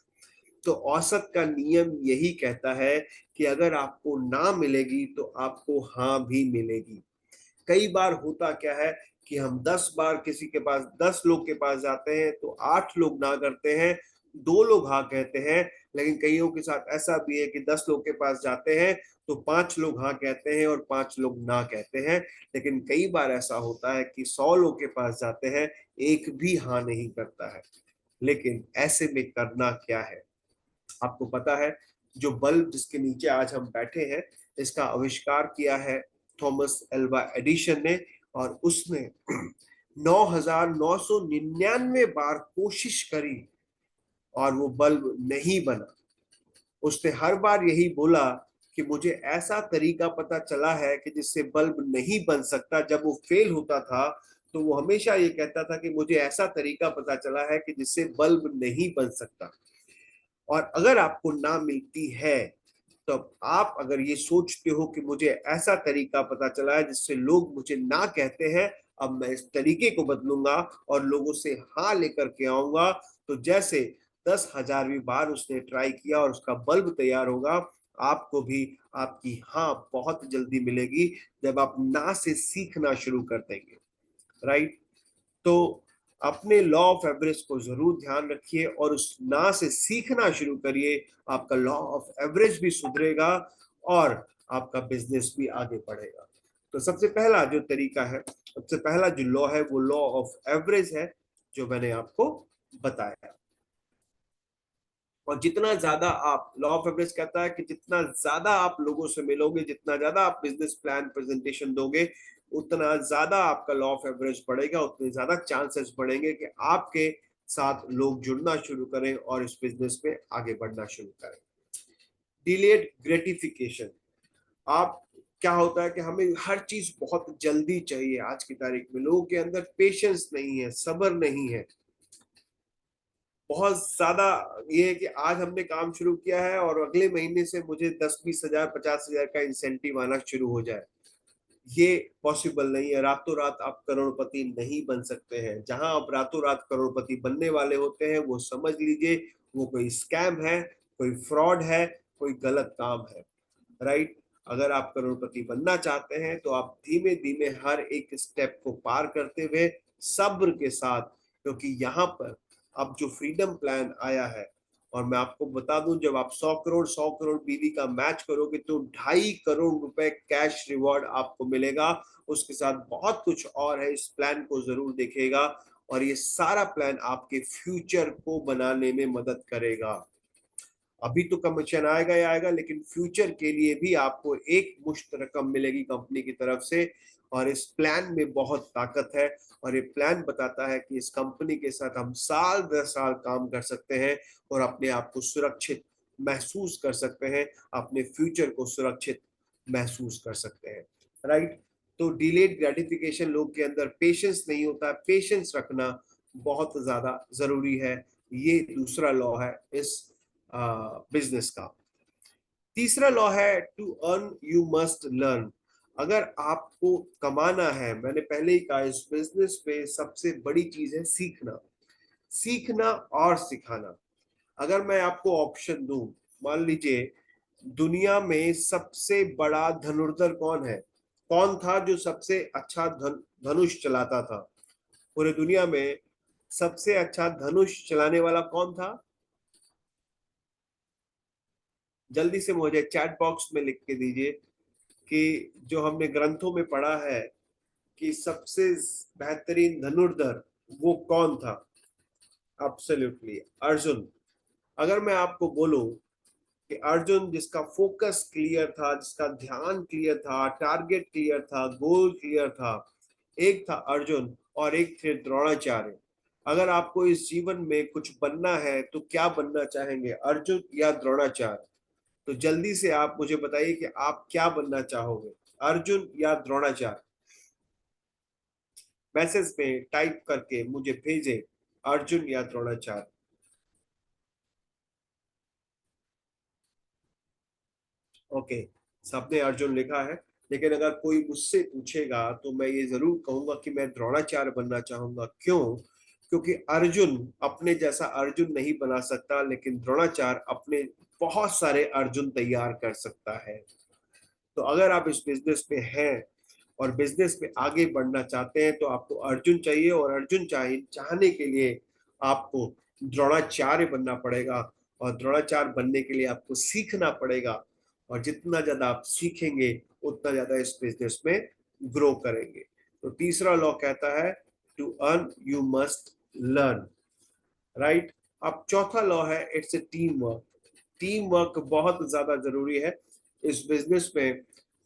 तो औसत का नियम यही कहता है कि अगर आपको ना मिलेगी तो आपको हाँ भी मिलेगी। कई बार होता क्या है कि हम 10 बार किसी के पास, 10 लोग के पास जाते हैं तो 8 लोग ना करते हैं, 2 लोग हाँ कहते हैं। लेकिन कईयों के साथ ऐसा भी है कि 10 लोग के पास जाते हैं तो 5 लोग हाँ कहते हैं और 5 लोग ना कहते हैं। लेकिन कई बार ऐसा होता है कि 100 लोग के पास जाते हैं, एक भी हाँ नहीं करता है। लेकिन ऐसे में करना क्या है, आपको पता है, जो बल्ब जिसके नीचे आज हम बैठे हैं, इसका आविष्कार किया है थॉमस एल्वा एडिशन ने, और उसने 9,999 बार कोशिश करी और वो बल्ब नहीं बना। उसने हर बार यही बोला कि मुझे ऐसा तरीका पता चला है कि जिससे बल्ब नहीं बन सकता। जब वो फेल होता था तो वो हमेशा ये कहता था कि मुझे ऐसा तरीका पता चला है कि जिससे बल्ब नहीं बन सकता। और अगर आपको ना मिलती है, तो आप अगर ये सोचते हो कि मुझे ऐसा तरीका पता चला है जिससे लोग मुझे ना कहते हैं, अब मैं इस तरीके को बदलूंगा और लोगों से हाँ लेकर के आऊंगा, तो जैसे 10,000वीं बार उसने ट्राई किया और उसका बल्ब तैयार होगा, आपको भी आपकी हाँ बहुत जल्दी मिलेगी जब आप ना से सीखना शुरू कर देंगे, राइट। तो अपने लॉ ऑफ एवरेज को जरूर ध्यान रखिए और उस ना से सीखना शुरू करिए। आपका लॉ ऑफ एवरेज भी सुधरेगा और आपका बिजनेस भी आगे बढ़ेगा। तो सबसे पहला जो तरीका है, सबसे पहला जो लॉ है वो लॉ ऑफ एवरेज है, जो मैंने आपको बताया। और जितना ज्यादा आप, लॉ ऑफ एवरेज कहता है कि जितना ज्यादा आप लोगों से मिलोगे, जितना ज्यादा आप बिजनेस प्लान प्रेजेंटेशन दोगे, उतना ज्यादा आपका लॉ ऑफ एवरेज बढ़ेगा, उतने ज्यादा चांसेस बढ़ेंगे कि आपके साथ लोग जुड़ना शुरू करें और इस बिजनेस में आगे बढ़ना शुरू करें। Delayed gratification. आप क्या होता है कि हमें हर चीज बहुत जल्दी चाहिए। आज की तारीख में लोगों के अंदर पेशेंस नहीं है, सब्र नहीं है, बहुत ज्यादा। ये है कि आज हमने काम शुरू किया है और अगले महीने से मुझे 10-20 हजार 50 हजार का इंसेंटिव आना शुरू हो जाए, ये पॉसिबल नहीं है। रातों रात आप करोड़पति नहीं बन सकते हैं। जहां आप रातों रात करोड़पति बनने वाले होते हैं, वो समझ लीजिए वो कोई स्कैम है, कोई फ्रॉड है, कोई गलत काम है। राइट। अगर आप करोड़पति बनना चाहते हैं तो आप धीमे धीमे हर एक स्टेप को पार करते हुए सब्र के साथ, क्योंकि यहाँ पर अब जो फ्रीडम प्लान आया है, और मैं आपको बता दूं, जब आप 100 करोड़ बीवी का मैच करोगे तो 2.5 करोड़ रुपए कैश रिवॉर्ड आपको मिलेगा। उसके साथ बहुत कुछ और है, इस प्लान को जरूर देखिएगा। और ये सारा प्लान आपके फ्यूचर को बनाने में मदद करेगा। अभी तो कमीशन आएगा ही आएगा, लेकिन फ्यूचर के लिए भी आपको एक मुश्त रकम मिलेगी कंपनी की तरफ से। और इस प्लान में बहुत ताकत है। और ये प्लान बताता है कि इस कंपनी के साथ हम साल दर साल काम कर सकते हैं और अपने आप को सुरक्षित महसूस कर सकते हैं, अपने फ्यूचर को सुरक्षित महसूस कर सकते हैं। राइट। तो डिलेड ग्रेटिफिकेशन, लोग के अंदर पेशेंस नहीं होता, पेशेंस रखना बहुत ज्यादा जरूरी है। ये दूसरा लॉ है इस बिजनेस का। तीसरा लॉ है to earn you must learn. अगर आपको कमाना है, मैंने पहले ही कहा, इस बिजनेस में सबसे बड़ी चीज है सीखना, सीखना और सिखाना। अगर मैं आपको ऑप्शन दूं, मान लीजिए दुनिया में सबसे बड़ा धनुर्धर कौन है, कौन था जो सबसे अच्छा धनुष चलाता था पूरे दुनिया में, सबसे अच्छा धनुष चलाने वाला कौन था? जल्दी से मुझे चैट बॉक्स में लिख के दीजिए कि जो हमने ग्रंथों में पढ़ा है कि सबसे बेहतरीन धनुर्धर वो कौन था। एब्सोल्युटली अर्जुन। अगर मैं आपको बोलूं कि अर्जुन जिसका फोकस क्लियर था, जिसका ध्यान क्लियर था, टारगेट क्लियर था, गोल क्लियर था, एक था अर्जुन और एक थे द्रोणाचार्य। अगर आपको इस जीवन में कुछ बनना है तो क्या बनना चाहेंगे, अर्जुन या द्रोणाचार्य? तो जल्दी से आप मुझे बताइए कि आप क्या बनना चाहोगे, अर्जुन या द्रोणाचार्य? मैसेज में टाइप करके मुझे भेजें, अर्जुन या द्रोणाचार्य। ओके, सबने अर्जुन लिखा है। लेकिन अगर कोई मुझसे पूछेगा तो मैं ये जरूर कहूंगा कि मैं द्रोणाचार्य बनना चाहूंगा। क्यों? क्योंकि अर्जुन अपने जैसा अर्जुन नहीं बना सकता, लेकिन द्रोणाचार्य अपने बहुत सारे अर्जुन तैयार कर सकता है। तो अगर आप इस बिजनेस में हैं और बिजनेस में आगे बढ़ना चाहते हैं तो आपको अर्जुन चाहिए, और अर्जुन चाहिए चाहने के लिए आपको द्रोणाचार्य बनना पड़ेगा। और द्रोणाचार्य बनने के लिए आपको सीखना पड़ेगा। और जितना ज्यादा आप सीखेंगे उतना ज्यादा इस बिजनेस में ग्रो करेंगे। तो तीसरा लॉ कहता है to earn you must learn. Right. अब चौथा लॉ है it's a team work. Team work बहुत ज्यादा जरूरी है इस बिजनेस में,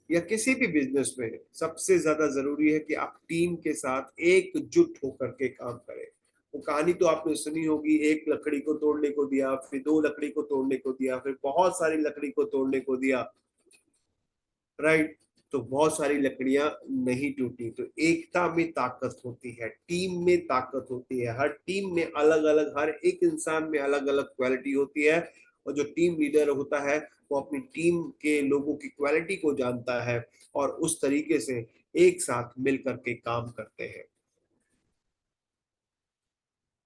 या किसी भी बिजनेस में सबसे ज्यादा जरूरी है कि आप टीम के साथ एकजुट होकर के काम करें। वो कहानी तो आपने सुनी होगी, एक लकड़ी को तोड़ने को दिया, फिर दो लकड़ी को तोड़ने को दिया, फिर बहुत सारी लकड़ी को तोड़ने को दिया। राइट। तो बहुत सारी लकड़ियां नहीं टूटी। तो एकता में ताकत होती है, टीम में ताकत होती है। हर टीम में अलग अलग, हर एक इंसान में अलग अलग क्वालिटी होती है। और जो टीम लीडर होता है वो अपनी टीम के लोगों की क्वालिटी को जानता है और उस तरीके से एक साथ मिलकर के काम करते हैं।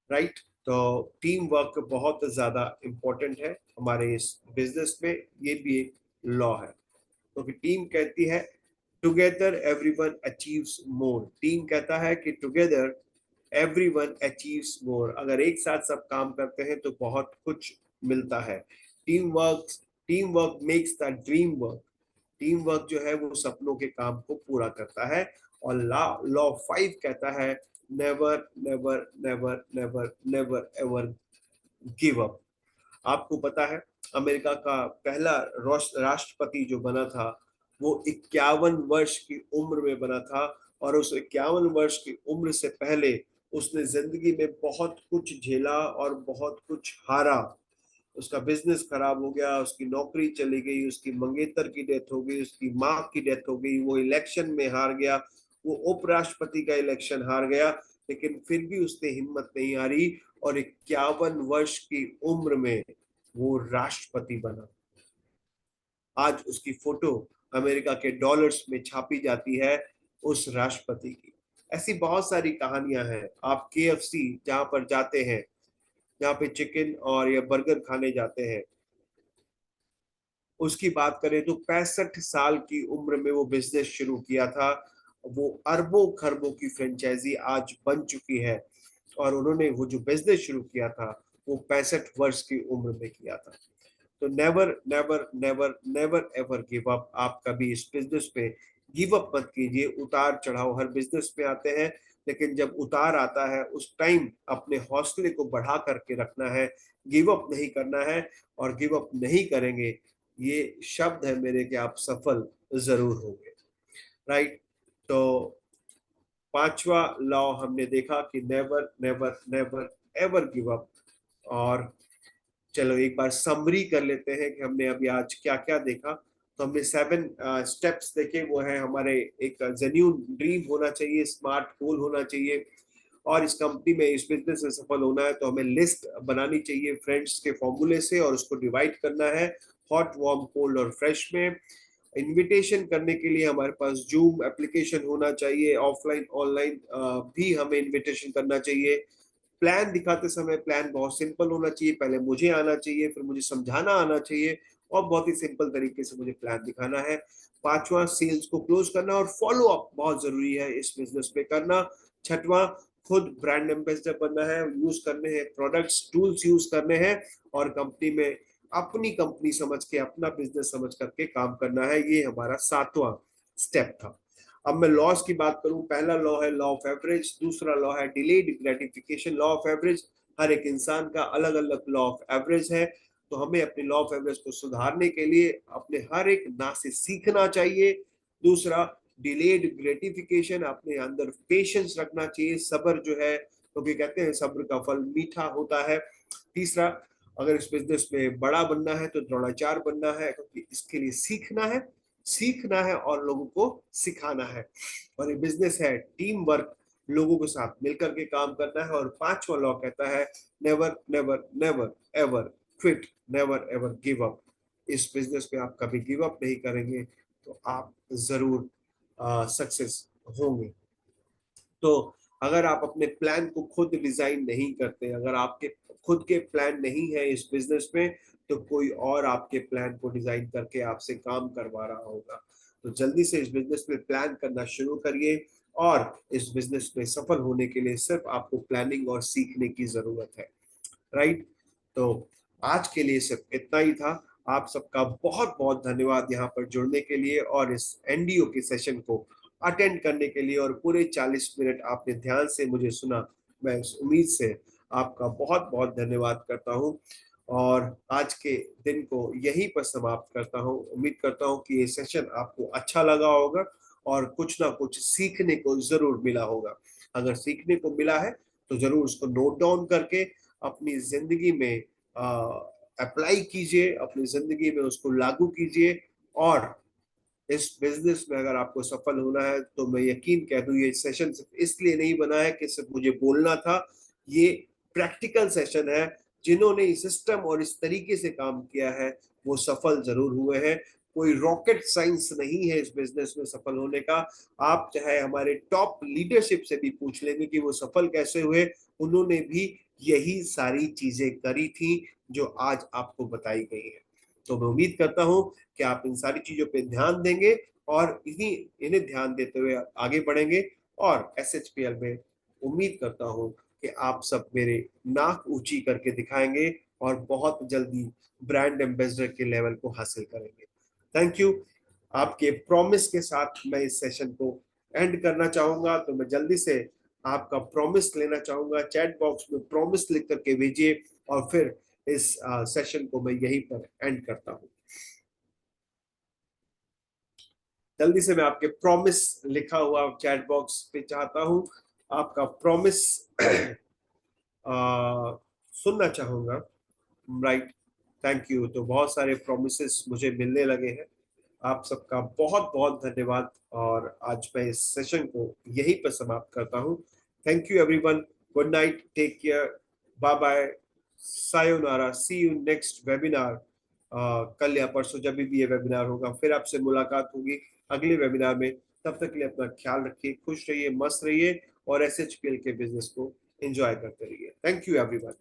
राइट। तो टीम वर्क बहुत ज्यादा इंपॉर्टेंट है हमारे इस बिजनेस में, ये भी एक लॉ है। क्योंकि टीम कहती है टुगेदर एवरीवन अचीव्स मोर। टीम कहता है कि टुगेदर एवरीवन अचीव्स मोर। अगर एक साथ सब काम करते हैं तो बहुत कुछ मिलता है। Team work makes the dream work. Team work जो है वो सपनों के काम को पूरा करता है। और लॉ 5 कहता है never never never never never ever give up. आपको पता है अमेरिका का पहला राष्ट्रपति जो बना था वो 51 वर्ष की उम्र में बना था। और उस 51 वर्ष की उम्र से पहले उसने जिंदगी में बहुत कुछ झेला और बहुत कुछ हारा। उसका बिजनेस खराब हो गया, उसकी नौकरी चली गई, उसकी मंगेतर की डेथ हो गई, उसकी माँ की डेथ हो गई, वो इलेक्शन में हार गया, वो उपराष्ट्रपति का इलेक्शन हार गया, लेकिन फिर भी उसने हिम्मत नहीं हारी और 51 वर्ष की उम्र में वो राष्ट्रपति बना। आज उसकी फोटो अमेरिका के डॉलर्स में छापी जाती है उस राष्ट्रपति की। ऐसी बहुत सारी कहानियां हैं। आप KFC जहां पर जाते हैं, जहाँ पे चिकन और या बर्गर खाने जाते हैं, उसकी बात करें तो 65 साल की उम्र में वो बिजनेस शुरू किया था। वो अरबों खरबों की फ्रेंचाइजी आज बन चुकी है और उन्होंने वो जो बिजनेस शुरू किया था वो 65 वर्ष की उम्र में किया था। तो never never never never ever give up. आप कभी इस बिजनेस पे गिव अप मत कीजिए। उतार चढ़ाव हर बिजनेस में आते हैं, लेकिन जब उतार आता है उस टाइम अपने हौसले को बढ़ा करके रखना है, गिव अप नहीं करना है। और गिव अप नहीं करेंगे, ये शब्द है मेरे कि आप सफल जरूर होंगे। राइट। तो पांचवा लॉ हमने देखा कि never never never ever give up. और चलो एक बार समरी कर लेते हैं कि हमने अभी आज क्या क्या देखा। तो हमने 7 स्टेप्स देखे। वो है हमारे एक जेन्यून ड्रीम होना चाहिए, स्मार्ट गोल होना चाहिए, और इस कंपनी में इस बिजनेस में सफल होना है तो हमें लिस्ट बनानी चाहिए फ्रेंड्स के फॉर्मूले से और उसको डिवाइड करना है हॉट, वार्म, कोल्ड और फ्रेश में। इनविटेशन करने के लिए हमारे पास जूम एप्लीकेशन होना चाहिए। ऑफलाइन ऑनलाइन भी हमें इनविटेशन करना चाहिए। प्लान दिखाते समय प्लान बहुत सिंपल होना चाहिए। पहले मुझे आना चाहिए, फिर मुझे समझाना आना चाहिए और बहुत ही सिंपल तरीके से मुझे प्लान दिखाना है। पांचवा, सेल्स को क्लोज करना और फॉलो अप बहुत जरूरी है इस बिजनेस में करना। छठवां, खुद ब्रांड एम्बेसडर बनना है, यूज करने हैं प्रोडक्ट्स, टूल्स यूज करने हैं और कंपनी में अपनी कंपनी समझ के, अपना बिजनेस समझ करके काम करना है। ये हमारा 7वां स्टेप था। अब मैं लॉस की बात करूं, पहला लॉ है लॉ ऑफ एवरेज, दूसरा लॉ है delayed gratification. Law of average, हर एक इंसान का अलग अलग लॉ ऑफ एवरेज है, तो हमें अपने लॉ ऑफ एवरेज को सुधारने के लिए अपने हर एक ना से सीखना चाहिए। दूसरा, डिलेड ग्रेटिफिकेशन, अपने अंदर पेशेंस रखना चाहिए, सब्र जो है, क्योंकि कहते हैं सब्र का फल मीठा होता है। तीसरा, अगर इस बिजनेस में बड़ा बनना है तो द्रोणाचार्य बनना है, क्योंकि इसके लिए सीखना है और लोगों को सिखाना है। और ये बिजनेस है टीम वर्क, लोगों के साथ मिलकर के काम करना है। और पांचवा लॉ कहता है never never never ever quit, never ever give up. इस बिजनेस में आप कभी गिव अप नहीं करेंगे तो आप जरूर सक्सेस होंगे। तो अगर आप अपने प्लान को खुद डिजाइन नहीं करते, अगर आपके खुद के प्लान नहीं है इस बिजनेस में, तो कोई और आपके प्लान को डिजाइन करके आपसे काम करवा रहा होगा। तो जल्दी से इस बिजनेस में प्लान करना शुरू करिए और इस बिजनेस में सफल होने के लिए सिर्फ आपको प्लानिंग और सीखने की जरूरत है। राइट। तो आज के लिए सिर्फ इतना ही था। आप सबका बहुत बहुत धन्यवाद यहाँ पर जुड़ने के लिए और इस NDO के सेशन को अटेंड करने के लिए, और पूरे 40 मिनट आपने ध्यान से मुझे सुना। मैं इस उम्मीद से आपका बहुत बहुत धन्यवाद करता हूँ और आज के दिन को यहीं पर समाप्त करता हूँ। उम्मीद करता हूँ कि ये सेशन आपको अच्छा लगा होगा और कुछ ना कुछ सीखने को जरूर मिला होगा। अगर सीखने को मिला है तो जरूर उसको नोट डाउन करके अपनी जिंदगी में अप्लाई कीजिए, अपनी जिंदगी में उसको लागू कीजिए। और इस बिजनेस में अगर आपको सफल होना है तो मैं यकीन कह दूं, ये सेशन सिर्फ इसलिए नहीं बना है कि सिर्फ मुझे बोलना था। ये प्रैक्टिकल सेशन है। जिन्होंने इस सिस्टम और इस तरीके से काम किया है वो सफल जरूर हुए हैं। कोई रॉकेट साइंस नहीं है इस बिजनेस में सफल होने का। आप चाहे हमारे टॉप लीडरशिप से भी पूछ लेंगे कि वो सफल कैसे हुए, उन्होंने भी यही सारी चीजें करी थी जो आज आपको बताई गई है। तो मैं उम्मीद करता हूं कि आप इन सारी चीजों पे ध्यान देंगे और इन्हें ध्यान देते हुए आगे बढ़ेंगे। और SHPL में उम्मीद करता हूं कि आप सब मेरे नाक ऊंची करके दिखाएंगे और बहुत जल्दी ब्रांड एम्बेसडर के लेवल को हासिल करेंगे। Thank you. आपके प्रॉमिस के साथ मैं इस सेशन को एंड करना चाहूंगा, तो मैं जल्दी से आपका प्रॉमिस लेना चाहूंगा। चैट बॉक्स में प्रॉमिस लिख करके भेजिए और फिर इस सेशन को मैं यहीं पर एंड करता हूं। जल्दी से मैं आपके प्रॉमिस लिखा हुआ चैट बॉक्स पे चाहता हूं। आपका प्रॉमिस सुनना चाहूंगा। राइट। Thank you. तो बहुत सारे प्रोमिसेस मुझे मिलने लगे हैं। आप सबका बहुत बहुत धन्यवाद, और आज मैं इस सेशन को यहीं पर समाप्त करता हूँ। Thank you everyone, good night, take care, bye bye, सायोनारा, सी यू नेक्स्ट वेबिनार। कल या परसों जब भी ये वेबिनार होगा, फिर आपसे मुलाकात होगी अगले वेबिनार में। तब तक के लिए अपना ख्याल रखिए, खुश रहिए, मस्त रहिए, और एसएचपीएल के बिजनेस को एंजॉय करते रहिए। Thank you everyone.